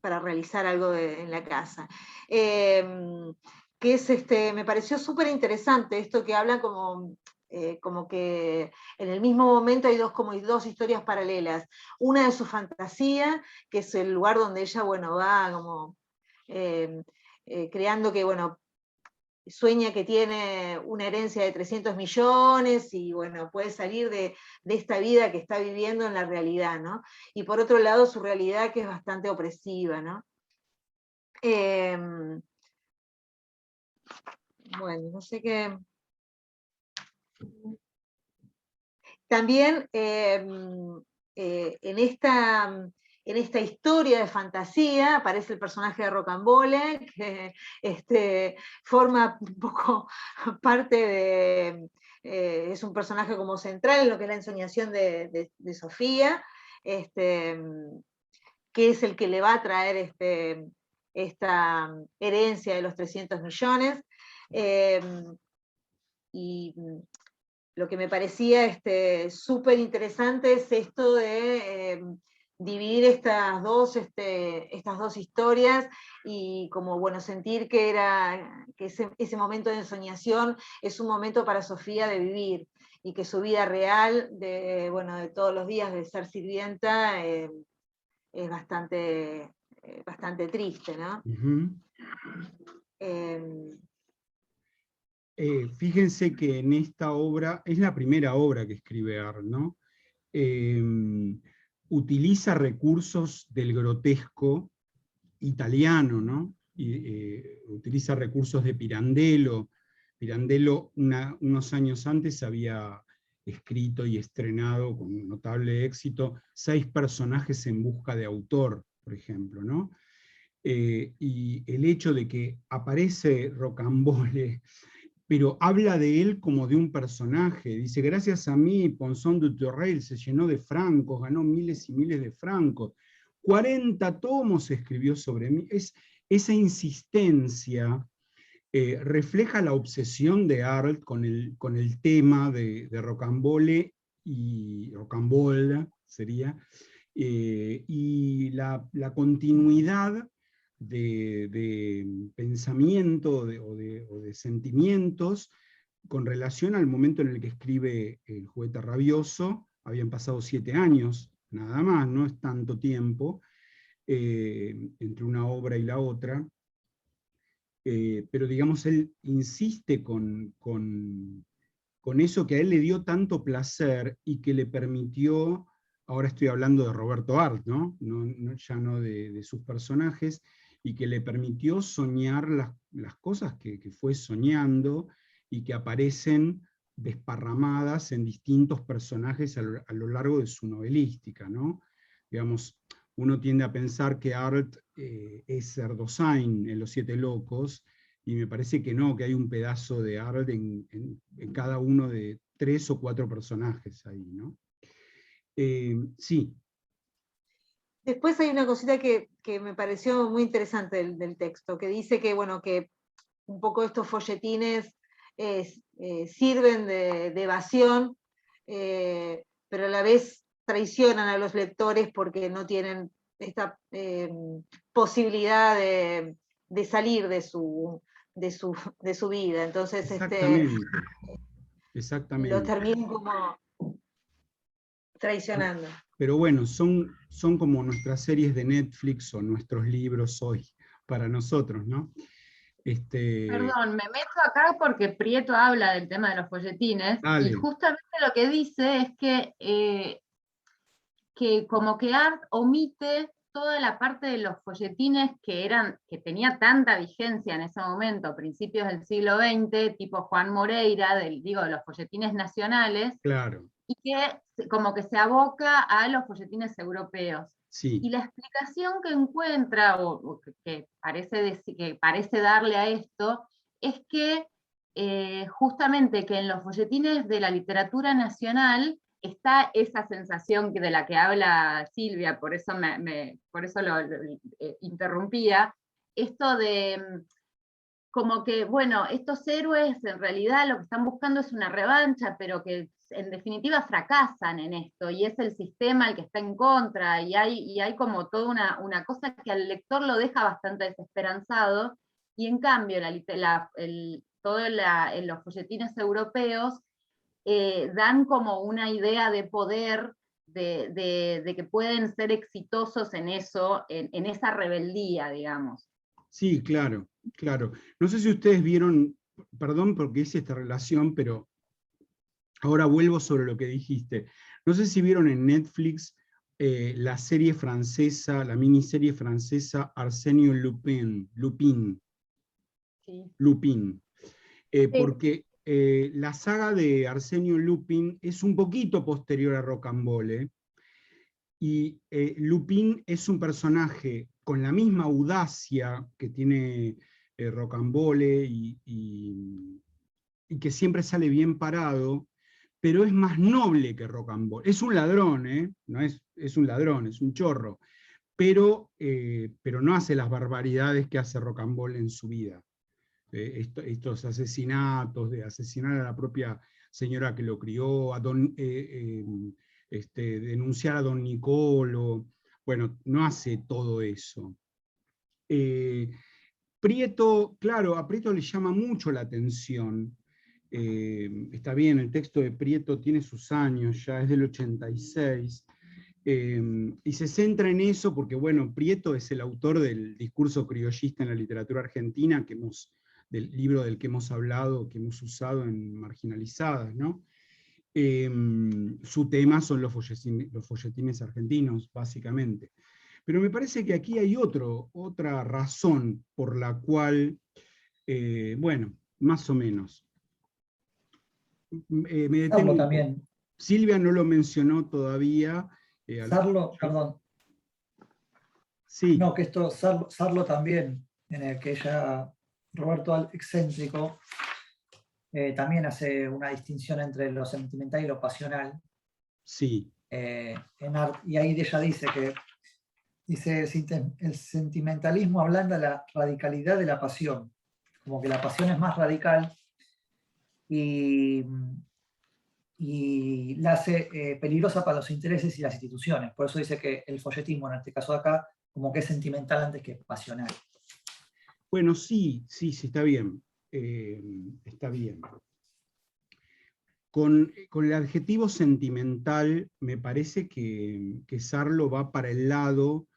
para realizar algo en la casa. Que es me pareció súper interesante esto que habla como que en el mismo momento hay dos historias paralelas. Una de su fantasía, que es el lugar donde ella, va como creando que, sueña que tiene una herencia de 300 millones y, puede salir de esta vida que está viviendo en la realidad, ¿no? Y por otro lado, su realidad, que es bastante opresiva, ¿no? No sé qué... También en en esta historia de fantasía aparece el personaje de Rocambole, que forma un poco parte de... es un personaje como central en lo que es la ensoñación de Sofía, que es el que le va a traer esta herencia de los 300 millones. Y lo que me parecía súper interesante es esto de dividir estas dos historias y como, bueno, sentir que ese momento de ensoñación es un momento para Sofía de vivir, y que su vida real, de todos los días de ser sirvienta, es bastante triste, ¿no? Fíjense que en esta obra, es la primera obra que escribe Arlt, ¿no? Utiliza recursos del grotesco italiano, ¿no? Utiliza recursos de Pirandello. Pirandello unos años antes había escrito y estrenado con notable éxito 6 personajes en busca de autor, por ejemplo, ¿no? Y el hecho de que aparece Rocambole, pero habla de él como de un personaje. Dice, gracias a mí, Ponzón du Terrail se llenó de francos, ganó miles y miles de francos. 40 tomos escribió sobre mí. Esa insistencia refleja la obsesión de Arlt con el tema de Rocambole y Rocambole sería, y la continuidad de pensamiento o de sentimientos con relación al momento en el que escribe El juguete rabioso. Habían pasado 7 años, nada más, no es tanto tiempo, entre una obra y la otra, pero digamos, él insiste con eso que a él le dio tanto placer y que le permitió, ahora estoy hablando de Roberto Arlt, ¿no? Ya no de sus personajes, y que le permitió soñar las cosas que fue soñando y que aparecen desparramadas en distintos personajes a lo largo de su novelística, ¿no? Digamos, uno tiende a pensar que Arlt es Cerdosain en Los Siete Locos, y me parece que no, que hay un pedazo de Arlt en cada uno de 3 o 4 personajes ahí, ¿no? Sí. Después hay una cosita que me pareció muy interesante del texto, que dice que, bueno, que un poco estos folletines sirven de evasión, pero a la vez traicionan a los lectores porque no tienen esta posibilidad de salir de su vida. Entonces, Exactamente. lo terminan como traicionando. Pero bueno, son como nuestras series de Netflix o nuestros libros hoy, para nosotros, ¿no? Perdón, me meto acá porque Prieto habla del tema de los folletines, Dale. y justamente lo que dice es que como que Arlt omite toda la parte de los folletines que tenía tanta vigencia en ese momento, principios del siglo XX, tipo Juan Moreira, de los folletines nacionales, claro, y que como que se aboca a los folletines europeos. sí. Y la explicación que encuentra, o que parece darle a esto, es que justamente que en los folletines de la literatura nacional está esa sensación de la que habla Silvia, por eso lo interrumpía, esto de como que, bueno, estos héroes en realidad lo que están buscando es una revancha, pero que en definitiva fracasan en esto, y es el sistema el que está en contra, y hay como toda una cosa que al lector lo deja bastante desesperanzado, y en cambio en los folletines europeos dan como una idea de poder, de que pueden ser exitosos en eso, en esa rebeldía, digamos. Sí, claro, claro. No sé si ustedes vieron, perdón porque hice esta relación, pero ahora vuelvo sobre lo que dijiste. No sé si vieron en Netflix la serie francesa, la miniserie francesa Arsenio Lupin. Sí. Lupin. Sí. Porque la saga de Arsenio Lupin es un poquito posterior a Rocambole, Y Lupin es un personaje con la misma audacia que tiene Rocambole y que siempre sale bien parado, pero es más noble que Rocambole. Es un ladrón, no es un ladrón, es un chorro, pero no hace las barbaridades que hace Rocambole en su vida. Estos asesinatos, de asesinar a la propia señora que lo crió, a denunciar a don Nicolo, bueno, no hace todo eso. Prieto, claro, a Prieto le llama mucho la atención. Está bien, el texto de Prieto tiene sus años, ya es del 86, y se centra en eso porque, bueno, Prieto es el autor del discurso criollista en la literatura argentina, del libro del que hemos hablado, que hemos usado en Marginalizadas, ¿no? Su tema son los folletines argentinos, básicamente. Pero me parece que aquí hay otra razón por la cual, bueno, más o menos. Me detengo. Sarlo también. Silvia no lo mencionó todavía. Sarlo, perdón. Sí. No, que esto, Sarlo también, en el que ella, Roberto Al excéntrico, también hace una distinción entre lo sentimental y lo pasional. Sí. Y ahí ella dice que el sentimentalismo ablanda la radicalidad de la pasión, como que la pasión es más radical y la hace peligrosa para los intereses y las instituciones. Por eso dice que el folletismo, en este caso de acá, como que es sentimental antes que pasional. Bueno, sí, está bien. Está bien. Con el adjetivo sentimental, me parece que Sarlo va para el lado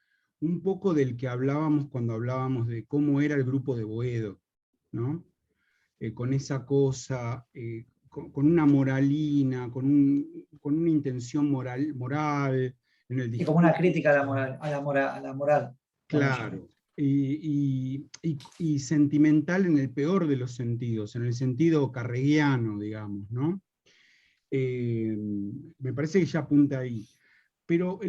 un poco del que hablábamos cuando hablábamos de cómo era el grupo de Boedo, ¿no? Con esa cosa, con una moralina, con una intención moral en el discurso. Y como una crítica a la moral. Claro. Y sentimental en el peor de los sentidos, en el sentido carreguiano, digamos, ¿no? Me parece que ya apunta ahí. Pero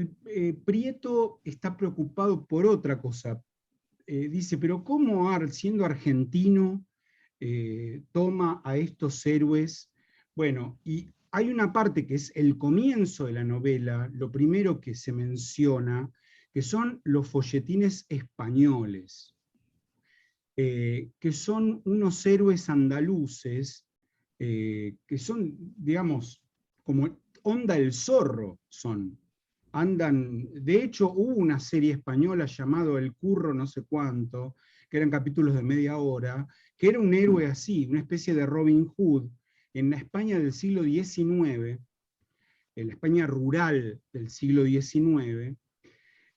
Prieto está preocupado por otra cosa. Dice, pero ¿cómo siendo argentino toma a estos héroes? Bueno, y hay una parte que es el comienzo de la novela, lo primero que se menciona, que son los folletines españoles, que son unos héroes andaluces, que son, digamos, como Onda el Zorro son. De hecho, hubo una serie española llamada El Curro no sé cuánto, que eran capítulos de media hora, que era un héroe así, una especie de Robin Hood, en la España del siglo XIX, en la España rural del siglo XIX,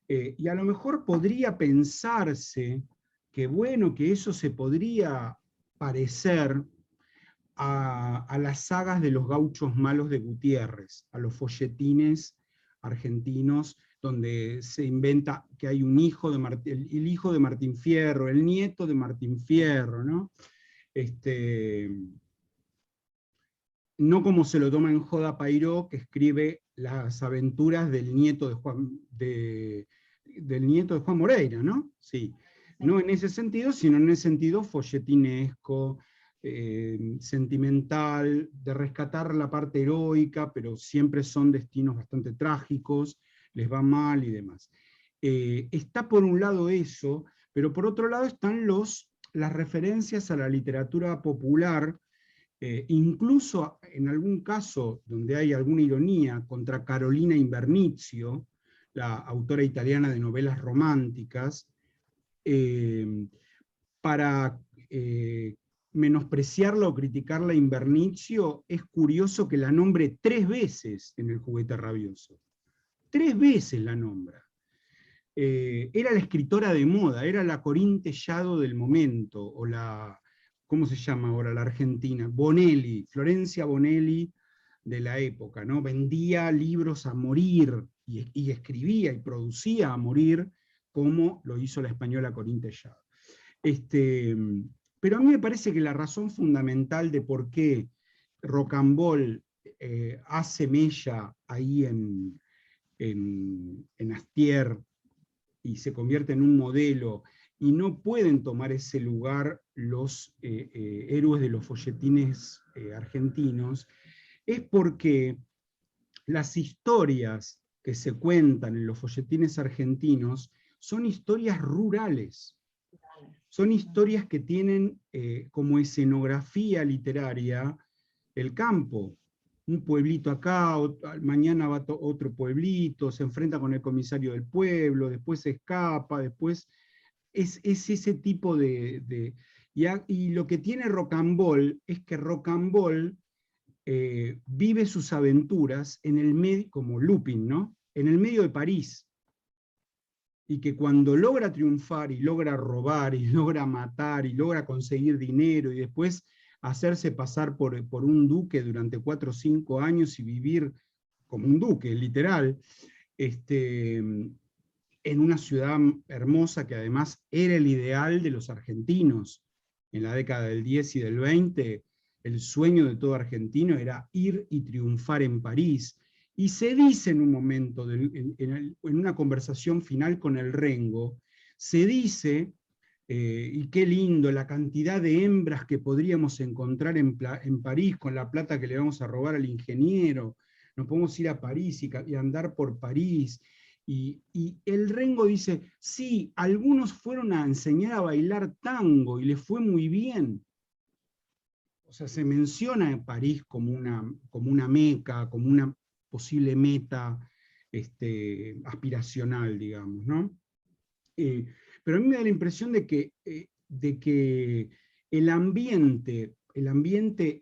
y a lo mejor podría pensarse que, bueno, que eso se podría parecer a las sagas de los gauchos malos de Gutiérrez, a los folletines argentinos, donde se inventa que hay un hijo de el hijo de Martín Fierro, el nieto de Martín Fierro, ¿no? No como se lo toma en joda Pairó, que escribe las aventuras del nieto de Juan Moreira, ¿no? Sí. No en ese sentido, sino en el sentido folletinesco, sentimental, de rescatar la parte heroica, pero siempre son destinos bastante trágicos, les va mal y demás. Está por un lado eso, pero por otro lado están las referencias a la literatura popular, incluso en algún caso donde hay alguna ironía contra Carolina Invernizio, la autora italiana de novelas románticas, para menospreciarla o criticarla a Invernizio, es curioso que la nombre 3 veces en El juguete rabioso. 3 veces la nombra. Era la escritora de moda, era la Corín Tellado del momento, o la, ¿cómo se llama ahora la argentina? Bonelli, Florencia Bonelli de la época, ¿no? Vendía libros a morir, y escribía y producía a morir, como lo hizo la española Corín Tellado. Pero a mí me parece que la razón fundamental de por qué Rocambole hace mella ahí en Astier y se convierte en un modelo, y no pueden tomar ese lugar los héroes de los folletines argentinos, es porque las historias que se cuentan en los folletines argentinos son historias rurales, son historias que tienen como escenografía literaria el campo. Un pueblito acá, mañana va otro pueblito, se enfrenta con el comisario del pueblo, después se escapa, después es ese tipo de y lo que tiene Rocambole es que Rocambole vive sus aventuras en el medio, como Lupin, ¿no? En el medio de París. Y que cuando logra triunfar y logra robar y logra matar y logra conseguir dinero y después hacerse pasar por un duque durante 4 o 5 años y vivir como un duque, literal, en una ciudad hermosa que además era el ideal de los argentinos. En la década del 10 y del 20, el sueño de todo argentino era ir y triunfar en París. Y se dice en un momento, en una conversación final con el Rengo, se dice, y qué lindo, la cantidad de hembras que podríamos encontrar en París con la plata que le vamos a robar al ingeniero, nos podemos ir a París y andar por París. Y el Rengo dice, sí, algunos fueron a enseñar a bailar tango y les fue muy bien. O sea, se menciona en París como una meca, como una posible meta aspiracional, digamos, ¿no? Pero a mí me da la impresión de que el ambiente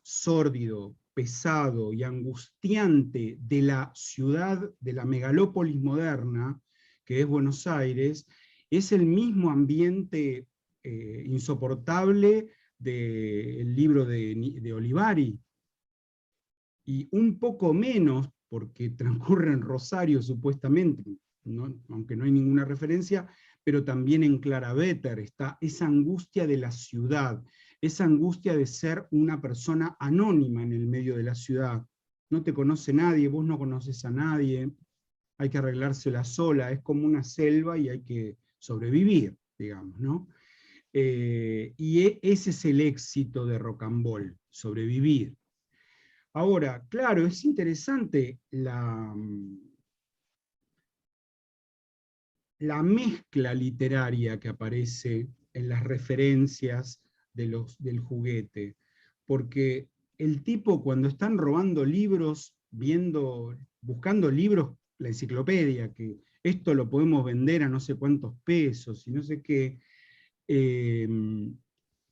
sórdido, pesado y angustiante de la ciudad, de la megalópolis moderna, que es Buenos Aires, es el mismo ambiente insoportable del libro de Olivari, y un poco menos, porque transcurre en Rosario supuestamente, ¿no? Aunque no hay ninguna referencia, pero también en Claraveter está esa angustia de la ciudad, esa angustia de ser una persona anónima en el medio de la ciudad. No te conoce nadie, vos no conoces a nadie, hay que arreglársela sola, es como una selva y hay que sobrevivir, digamos, ¿no? Ese es el éxito de Rocambole, sobrevivir. Ahora, claro, es interesante la mezcla literaria que aparece en las referencias del juguete, porque el tipo cuando están robando libros, buscando libros, la enciclopedia, que esto lo podemos vender a no sé cuántos pesos y no sé qué,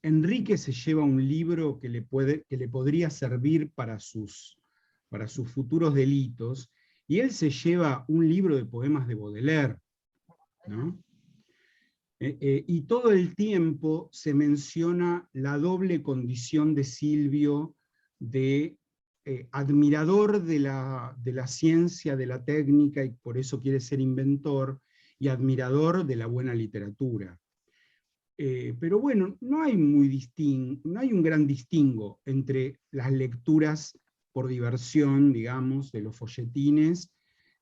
Enrique se lleva un libro que le podría servir para sus futuros delitos, y él se lleva un libro de poemas de Baudelaire, ¿no? Y todo el tiempo se menciona la doble condición de Silvio de admirador de la ciencia, de la técnica, y por eso quiere ser inventor, y admirador de la buena literatura. Pero bueno, no hay un gran distingo entre las lecturas por diversión, digamos, de los folletines,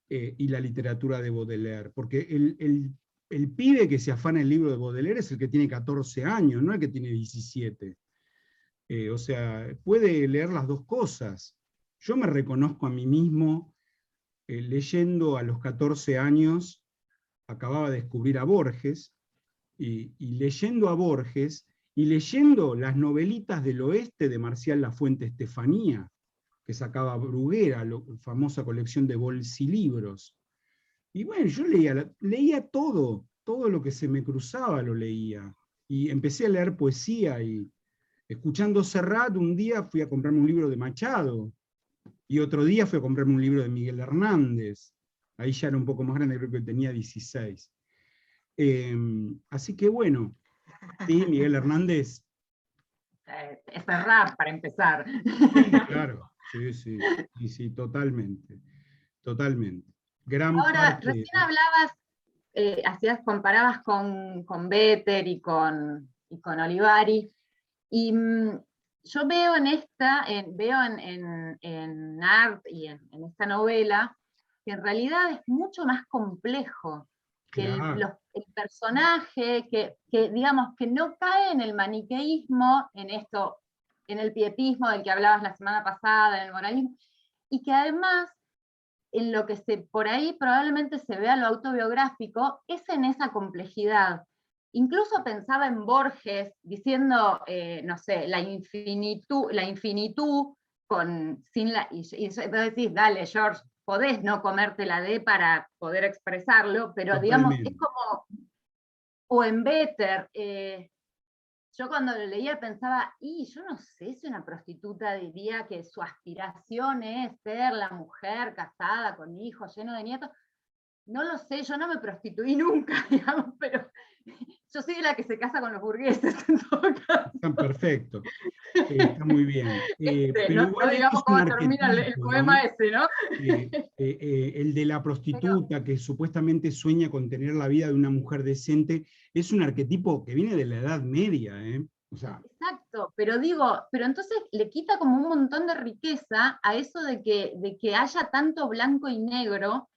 y la literatura de Baudelaire, porque el pibe que se afana el libro de Baudelaire es el que tiene 14 años, no el que tiene 17. O sea, puede leer las dos cosas. Yo me reconozco a mí mismo leyendo a los 14 años, acababa de descubrir a Borges, y leyendo a Borges, y leyendo las novelitas del oeste de Marcial Lafuente Estefanía, que sacaba Bruguera, la famosa colección de bolsilibros. Y bueno, yo leía todo lo que se me cruzaba lo leía. Y empecé a leer poesía, y escuchando Serrat, un día fui a comprarme un libro de Machado, y otro día fui a comprarme un libro de Miguel Hernández. Ahí ya era un poco más grande, creo que tenía 16. Así que bueno, sí, Miguel Hernández. Es rap para empezar. Sí, claro, sí, totalmente. Gran Ahora, parte. recién hablabas, comparabas con Better y con Olivari, y yo veo en Art y en esta novela que en realidad es mucho más complejo, que Claro. el personaje, que digamos que no cae en el maniqueísmo, en esto, en el pietismo del que hablabas la semana pasada, en el moralismo, y que además en lo que por ahí probablemente se vea lo autobiográfico, es en esa complejidad. Incluso pensaba en Borges, diciendo, no sé, la infinitud y vos decís, dale, George, podés no comerte la D para poder expresarlo, pero digamos, es Totalmente. como, o en Better, yo cuando lo leía pensaba, yo no sé si una prostituta diría que su aspiración es ser la mujer casada con hijos, lleno de nietos. No lo sé, yo no me prostituí nunca, digamos, pero yo soy la que se casa con los burgueses en todo caso. Está perfecto. Está muy bien. Pero No igual esto digamos es un cómo termina el arquetipo, ¿no? poema ese, ¿no? El de la Pero, prostituta que supuestamente sueña con tener la vida de una mujer decente, es un arquetipo que viene de la Edad Media, ¿eh? O sea, exacto, pero digo, pero entonces le quita como un montón de riqueza a eso de que haya tanto blanco y negro,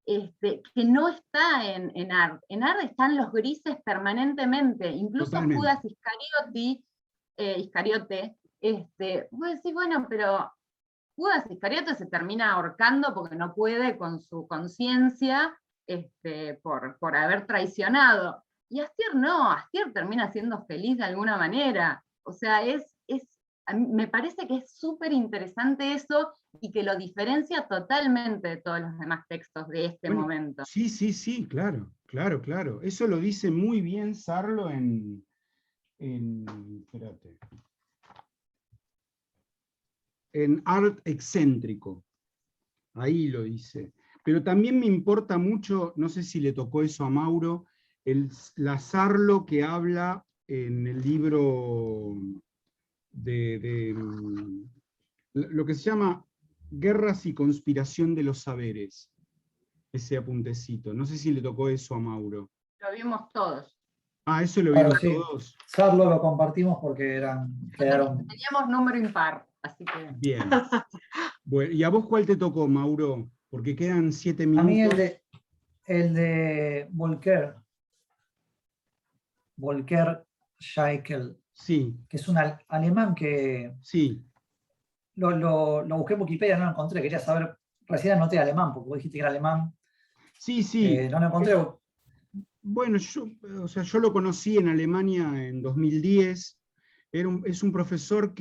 que no está en Art. En Art están los grises permanentemente, incluso totalmente. Judas Iscariote, vos decís, bueno, pero Judas Iscariote se termina ahorcando porque no puede con su conciencia, por haber traicionado. Y Astier no, Astier termina siendo feliz de alguna manera. O sea, a mí me parece que es súper interesante eso y que lo diferencia totalmente de todos los demás textos de este Bueno, momento. sí, sí, sí, claro, claro, claro. Eso lo dice muy bien Sarlo espérate, en Art Excéntrico. Ahí lo dice. Pero también me importa mucho, no sé si le tocó eso a Mauro, la Sarlo que habla en el libro de lo que se llama Guerras y conspiración de los saberes, ese apuntecito. No sé si le tocó eso a Mauro. Lo vimos todos. Ah, eso lo Claro, vieron sí. todos. Sarlo lo compartimos porque quedaron. Teníamos número impar, así que... Bien. Bueno, ¿y a vos cuál te tocó, Mauro? Porque quedan 7 A mí minutos. el de Volker Scheikel, Sí, que es un alemán que sí. lo busqué en Wikipedia, no lo encontré, quería saber, recién anoté alemán, porque vos dijiste que era alemán, Sí, sí. no lo encontré. Bueno, o sea, yo lo conocí en Alemania en 2010. Es un profesor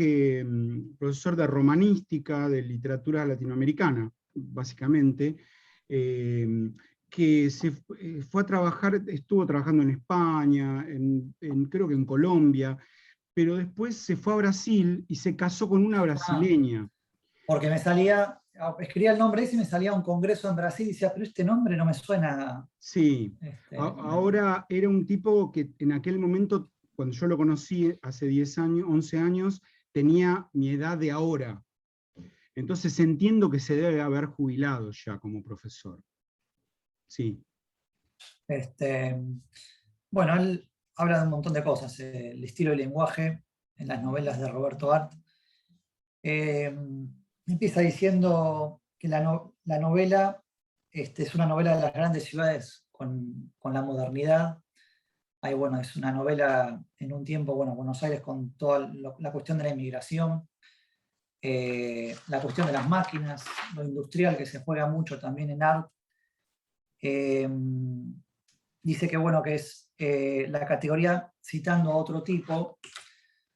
profesor de romanística, de literatura latinoamericana, básicamente, que fue a trabajar, estuvo trabajando en España, creo que en Colombia, pero después se fue a Brasil y se casó con una brasileña. Porque me salía, escribía el nombre ese y me salía un congreso en Brasil y decía, pero este nombre no me suena. Sí, ahora era un tipo que en aquel momento, cuando yo lo conocí hace 10 años, 11 años, tenía mi edad de ahora. Entonces entiendo que se debe haber jubilado ya como profesor. Sí. Bueno, él habla de un montón de cosas, el estilo y lenguaje en las novelas de Roberto Art. Empieza diciendo que la novela es una novela de las grandes ciudades con la modernidad. Ahí, bueno, es una novela en un tiempo, bueno, Buenos Aires con toda la cuestión de la inmigración, la cuestión de las máquinas, lo industrial que se juega mucho también en Art. Dice que, bueno, que es la categoría, citando a otro tipo,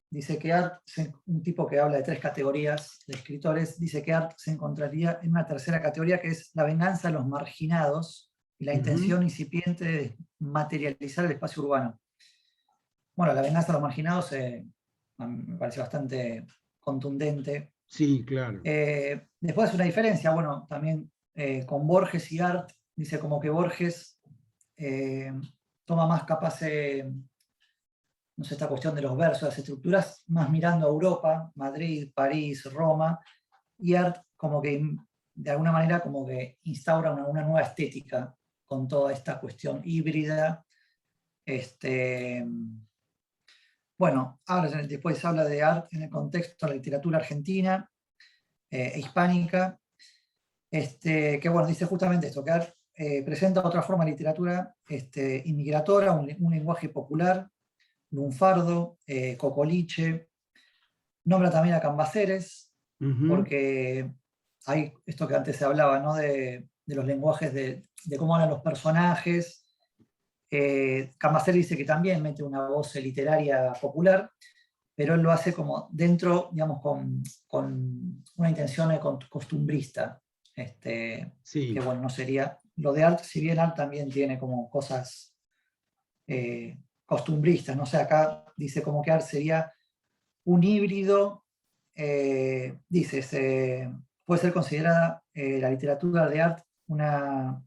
dice que Art, un tipo que habla de 3 categorías de escritores, dice que Art se encontraría en una tercera categoría que es la venganza de los marginados y la intención incipiente de materializar el espacio urbano. Bueno, la venganza de los marginados me parece bastante contundente. Sí, claro. Después una diferencia, bueno, también con Borges y Art, dice como que Borges toma más capaz, no sé, esta cuestión de los versos, las estructuras, más mirando a Europa, Madrid, París, Roma, y Art como que de alguna manera como que instaura una nueva estética con toda esta cuestión híbrida. Bueno, después habla de Art en el contexto de la literatura argentina e hispánica. que bueno, dice justamente esto, que Art presenta otra forma de literatura inmigratora, un lenguaje popular, lunfardo, cocoliche, nombra también a Cambaceres, porque hay esto que antes se hablaba, ¿no? de los lenguajes, de cómo hablan los personajes. Cambaceres dice que también mete una voz literaria popular, pero él lo hace como dentro, digamos, con una intención costumbrista. Sí. Que bueno, no sería. Lo de Art, si bien Art también tiene como cosas costumbristas, no sé, acá dice como que Art sería un híbrido, puede ser considerada la literatura de Art una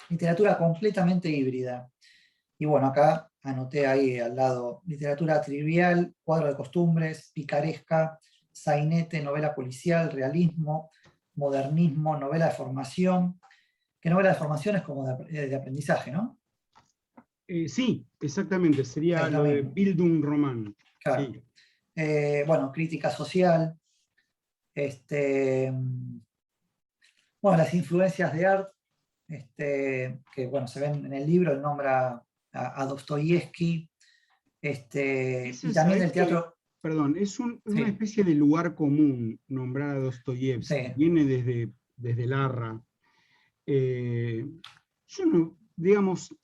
literatura completamente híbrida. Y bueno, acá anoté ahí al lado, literatura trivial, cuadro de costumbres, picaresca, sainete, novela policial, realismo, modernismo, novela de formación. Que novela de formación es como de aprendizaje, ¿no? Sí, exactamente, sería lo de Bildungsroman. Claro. Sí. Bueno, crítica social. Bueno, las influencias de Art, que bueno, se ven en el libro, él nombra a Dostoyevsky, y también del teatro. Perdón, es una especie de lugar común nombrar a Dostoyevsky, Sí. viene desde Larra. Yo no, digamos,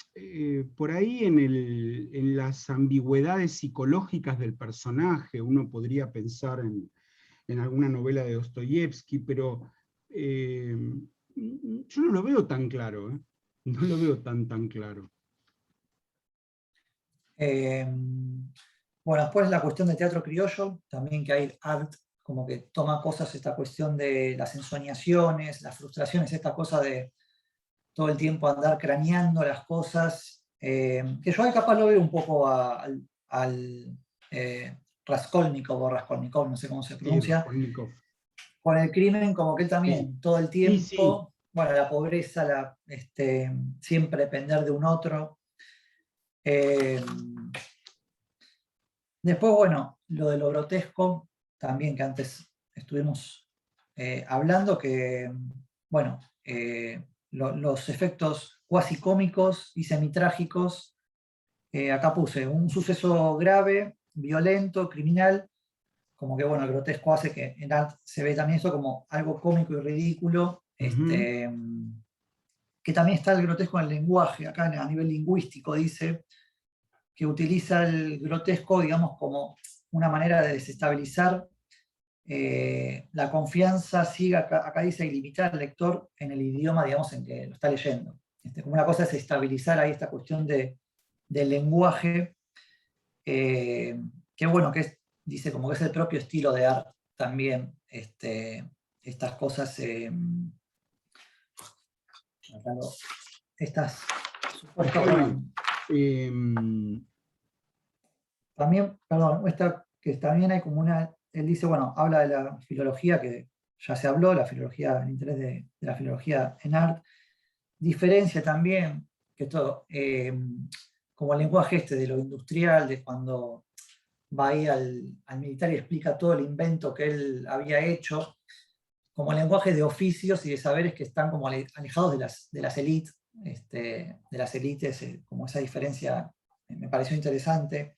por ahí en las ambigüedades psicológicas del personaje, uno podría pensar en alguna novela de Dostoyevsky, pero yo no lo veo tan claro, ¿eh? No lo veo tan claro. Bueno, después la cuestión del teatro criollo, también que hay Art como que toma cosas, esta cuestión de las ensoñaciones, las frustraciones, esta cosa de todo el tiempo andar craneando las cosas, que yo ahí capaz lo veo un poco al Raskolnikov o Raskolnikov, no sé cómo se pronuncia, con el crimen, como que él también, todo el tiempo, bueno, la pobreza, siempre depender de un otro. Después, bueno, lo de lo grotesco, también que antes estuvimos hablando, que, bueno, los efectos cuasi cómicos y semitrágicos, acá puse un suceso grave, violento, criminal, como que, bueno, el grotesco hace que en Art se ve también eso como algo cómico y ridículo, que también está el grotesco en el lenguaje, acá a nivel lingüístico dice que utiliza el grotesco, digamos, como una manera de desestabilizar la confianza ciega, acá dice, y limitar al lector en el idioma, digamos, en que lo está leyendo. Como una cosa es estabilizar ahí esta cuestión del lenguaje, que bueno, dice como que es el propio estilo de Art también, estas cosas, estas supuestas... También, perdón, esta que también hay como una, él dice, bueno, habla de la filología, que ya se habló, la filología, el interés de la filología en Art, diferencia también que todo, como el lenguaje de lo industrial, de cuando va ahí al militar y explica todo el invento que él había hecho, como lenguaje de oficios y de saberes que están como alejados de las élites, como esa diferencia me pareció interesante.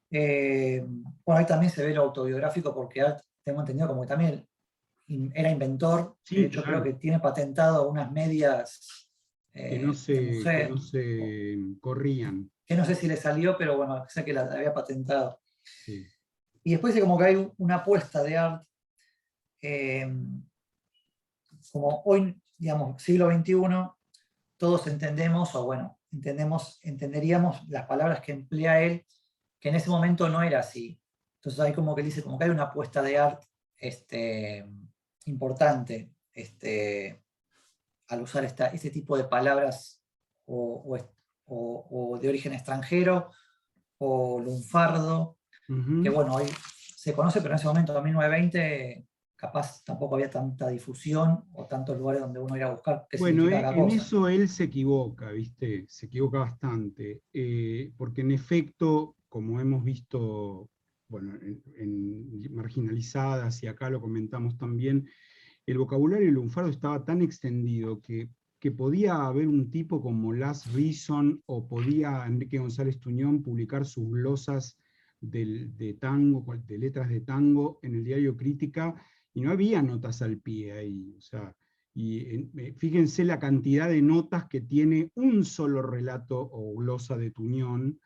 Bueno, ahí también se ve lo autobiográfico porque Art, tengo entendido como que también era inventor, sí, de hecho claro. Creo que tiene patentado unas medias que no se corrían. Que no sé si le salió, pero bueno, sé que la había patentado. Sí. Y después dice como que hay una apuesta de Art, como hoy, digamos, siglo XXI, todos entendemos, o bueno, entenderíamos las palabras que emplea él, que en ese momento no era así. Entonces hay como que dice, como que hay una apuesta de Art importante al usar ese tipo de palabras o de origen extranjero o lunfardo, que bueno, hoy se conoce, pero en ese momento, en 1920, capaz tampoco había tanta difusión o tantos lugares donde uno iba a buscar qué significa cada cosa. En eso él se equivoca, ¿viste? Se equivoca bastante, porque en efecto, como hemos visto, bueno, en Marginalizadas, y acá lo comentamos también, el vocabulario lunfardo estaba tan extendido que podía haber un tipo como Last Reason, o podía Enrique González Tuñón publicar sus glosas de tango, de letras de tango en el diario Crítica, y no había notas al pie ahí. O sea, fíjense la cantidad de notas que tiene un solo relato o glosa de Tuñón.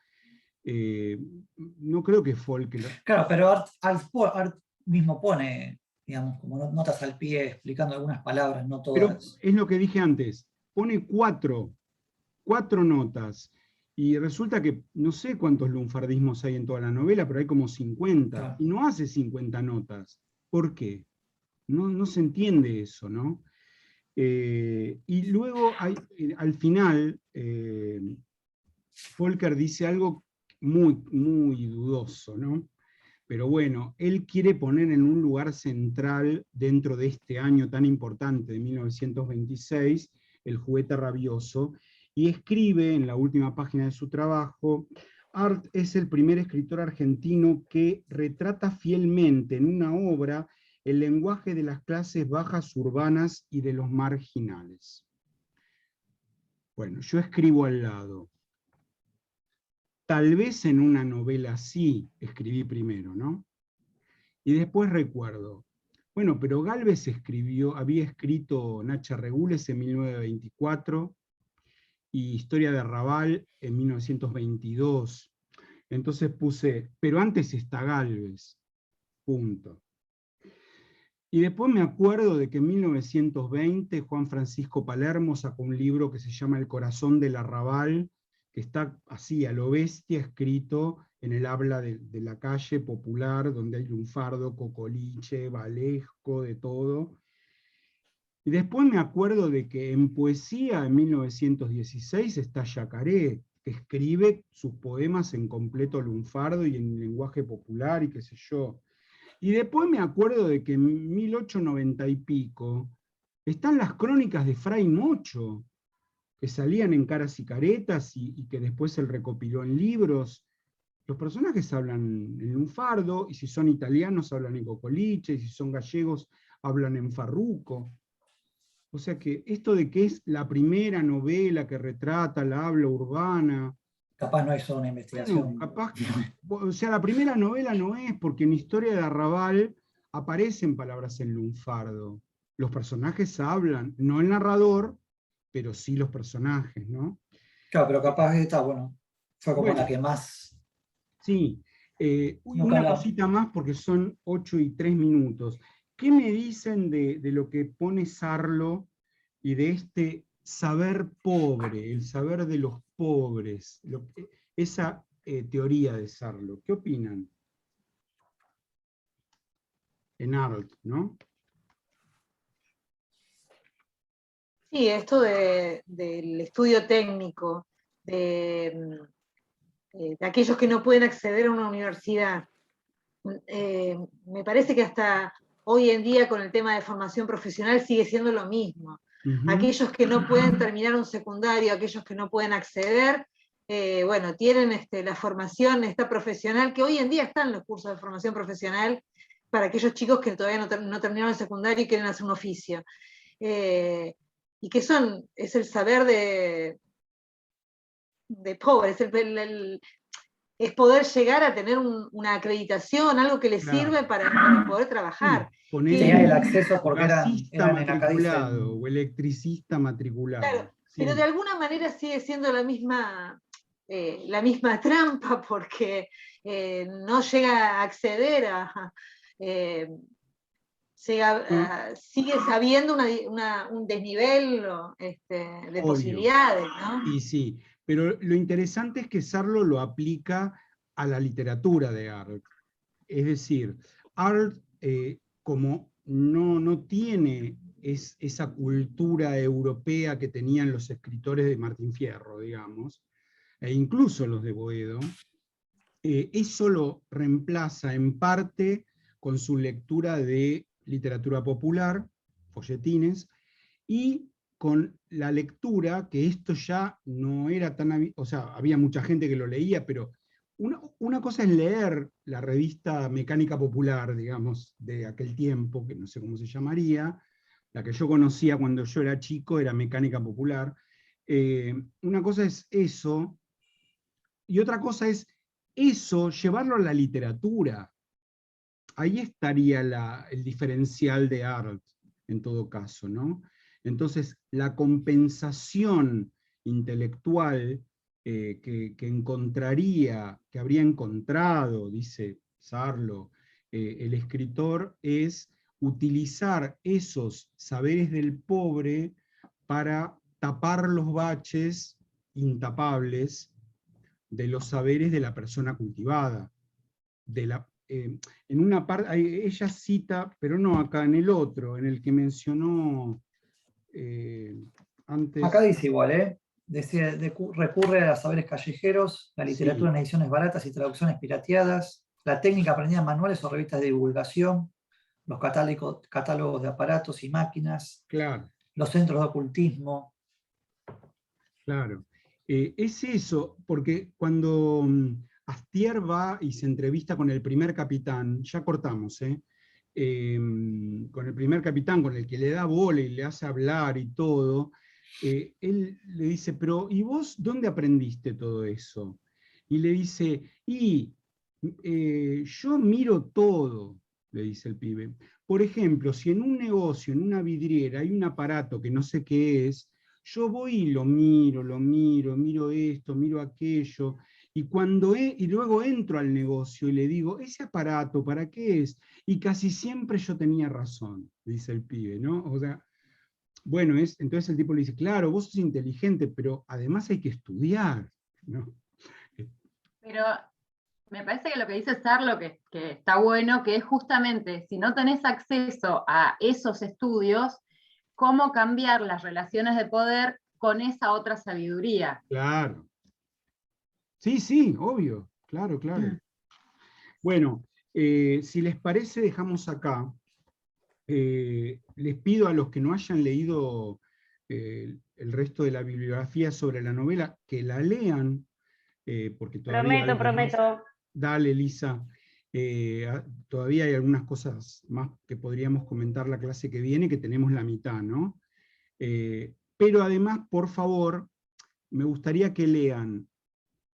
No creo que Folk... Claro, pero Art mismo pone, digamos, como notas al pie explicando algunas palabras, no todas. Pero es lo que dije antes, pone cuatro notas, y resulta que no sé cuántos lunfardismos hay en toda la novela, pero hay como 50, Claro. y no hace 50 notas. ¿Por qué? No se entiende eso, ¿no? Y luego al final, Volker dice algo muy, muy dudoso, ¿no? Pero bueno, él quiere poner en un lugar central dentro de este año tan importante de 1926, El juguete rabioso, y escribe en la última página de su trabajo: Art es el primer escritor argentino que retrata fielmente en una obra el lenguaje de las clases bajas urbanas y de los marginales. Bueno, yo escribo al lado. Tal vez en una novela sí escribí primero, ¿no? Y después recuerdo, bueno, pero Gálvez había escrito Nacha Regules en 1924 y Historia de Arrabal en 1922. Entonces puse, pero antes está Gálvez, punto. Y después me acuerdo de que en 1920 Juan Francisco Palermo sacó un libro que se llama El corazón del Arrabal, que está así a lo bestia escrito en el habla de la calle popular, donde hay lunfardo, cocoliche, valesco, de todo. Y después me acuerdo de que en poesía en 1916 está Yacaré, que escribe sus poemas en completo lunfardo y en lenguaje popular y qué sé yo. Y después me acuerdo de que en 1890 y pico están las crónicas de Fray Mocho, que salían en Caras y Caretas y que después él recopiló en libros. Los personajes hablan en lunfardo, y si son italianos hablan en cocoliche, y si son gallegos hablan en farruco. O sea que esto de que es la primera novela que retrata la habla urbana... Capaz no hizo una investigación. Bueno, capaz, o sea, la primera novela no es, porque en Historia de Arrabal aparecen palabras en lunfardo. Los personajes hablan, no el narrador, pero sí los personajes, ¿no? Claro, pero capaz esta, bueno, fue como la que más... Sí, una cosita más porque son 8:03. ¿Qué me dicen de lo que pone Sarlo y de este saber pobre, el saber de los pobres, esa teoría de Sarlo? ¿Qué opinan? En Art, ¿no? Sí, esto del estudio técnico, de aquellos que no pueden acceder a una universidad. Me parece que hasta hoy en día con el tema de formación profesional sigue siendo lo mismo. Aquellos que no pueden terminar un secundario, aquellos que no pueden acceder, bueno, tienen la formación profesional, que hoy en día están los cursos de formación profesional para aquellos chicos que todavía no terminaron el secundario y quieren hacer un oficio. Y que es el saber de pobre, es poder llegar a tener una acreditación, algo que les sirve para poder trabajar. Tenía el acceso porque gasista eran matriculado o electricista matriculado. Claro, sí. Pero de alguna manera sigue siendo la misma trampa, porque no llega a acceder sigue habiendo un desnivel de posibilidades, ¿no? Y sí, pero lo interesante es que Sarlo lo aplica a la literatura de Art. Es decir, Art, como no tiene esa cultura europea que tenían los escritores de Martín Fierro, digamos, e incluso los de Boedo, eso lo reemplaza en parte con su lectura de literatura popular, folletines, y con la lectura, que esto ya no era tan... O sea, había mucha gente que lo leía, pero una cosa es leer la revista Mecánica Popular, digamos, de aquel tiempo, que no sé cómo se llamaría, la que yo conocía cuando yo era chico era Mecánica Popular. Una cosa es eso, y otra cosa es eso, llevarlo a la literatura. Ahí estaría el diferencial de Arlt, en todo caso, ¿no? Entonces, la compensación intelectual que encontraría, que habría encontrado, dice Sarlo, el escritor, es utilizar esos saberes del pobre para tapar los baches intapables de los saberes de la persona cultivada. En una parte, ella cita, pero no acá, en el otro, en el que mencionó antes. Acá dice igual, recurre a saberes callejeros, la literatura Sí. en ediciones baratas y traducciones pirateadas, la técnica aprendida en manuales o revistas de divulgación, los catálogos de aparatos y máquinas, Claro, los centros de ocultismo. claro. Es eso, porque cuando Astier va y se entrevista con el primer capitán, ya cortamos, con el primer capitán, con el que le da bola y le hace hablar y todo, él le dice, pero ¿y vos dónde aprendiste todo eso? Y le dice, yo miro todo, le dice el pibe. Por ejemplo, si en un negocio, en una vidriera, hay un aparato que no sé qué es, yo voy y lo miro esto, miro aquello, y luego entro al negocio y le digo, ¿ese aparato para qué es? Y casi siempre yo tenía razón, dice el pibe, ¿no? O sea, bueno, entonces el tipo le dice, claro, vos sos inteligente, pero además hay que estudiar, ¿no? Pero me parece que lo que dice Sarlo, que está bueno, que es justamente, si no tenés acceso a esos estudios, cómo cambiar las relaciones de poder con esa otra sabiduría. Claro. Sí, obvio, claro. Bueno, si les parece, dejamos acá. Les pido a los que no hayan leído el resto de la bibliografía sobre la novela, que la lean, porque todavía hay Prometo. Dale, Lisa. Todavía hay algunas cosas más que podríamos comentar la clase que viene, que tenemos la mitad, ¿no? Pero además, por favor, me gustaría que lean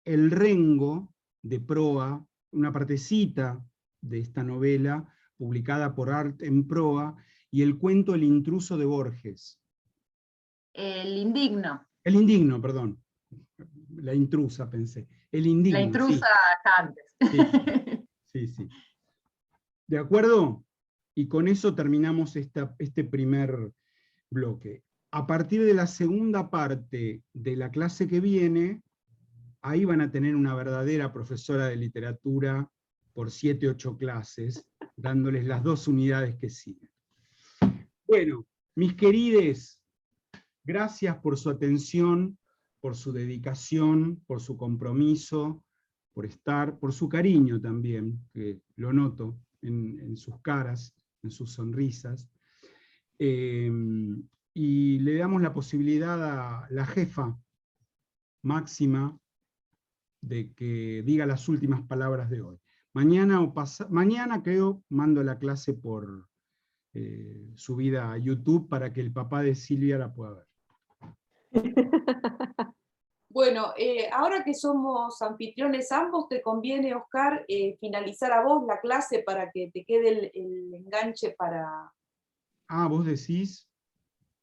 El Rengo de Proa, una partecita de esta novela, publicada por Art en Proa, y el cuento El Intruso de Borges. El indigno. El Indigno, perdón. La intrusa, pensé. El Indigno, La intrusa antes. Sí. ¿De acuerdo? Y con eso terminamos este primer bloque. A partir de la segunda parte de la clase que viene, ahí van a tener una verdadera profesora de literatura por 7, 8 clases, dándoles las 2 unidades que siguen. Bueno, mis querides, gracias por su atención, por su dedicación, por su compromiso, por estar, por su cariño también, que lo noto en sus caras, en sus sonrisas. Y le damos la posibilidad a la jefa máxima de que diga las últimas palabras de hoy. Mañana creo, mando la clase por subida a YouTube para que el papá de Silvia la pueda ver. Bueno, ahora que somos anfitriones ambos, te conviene, Oscar, finalizar a vos la clase para que te quede el enganche para... Ah, vos decís,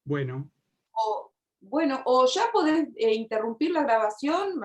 bueno. O ya podés interrumpir la grabación,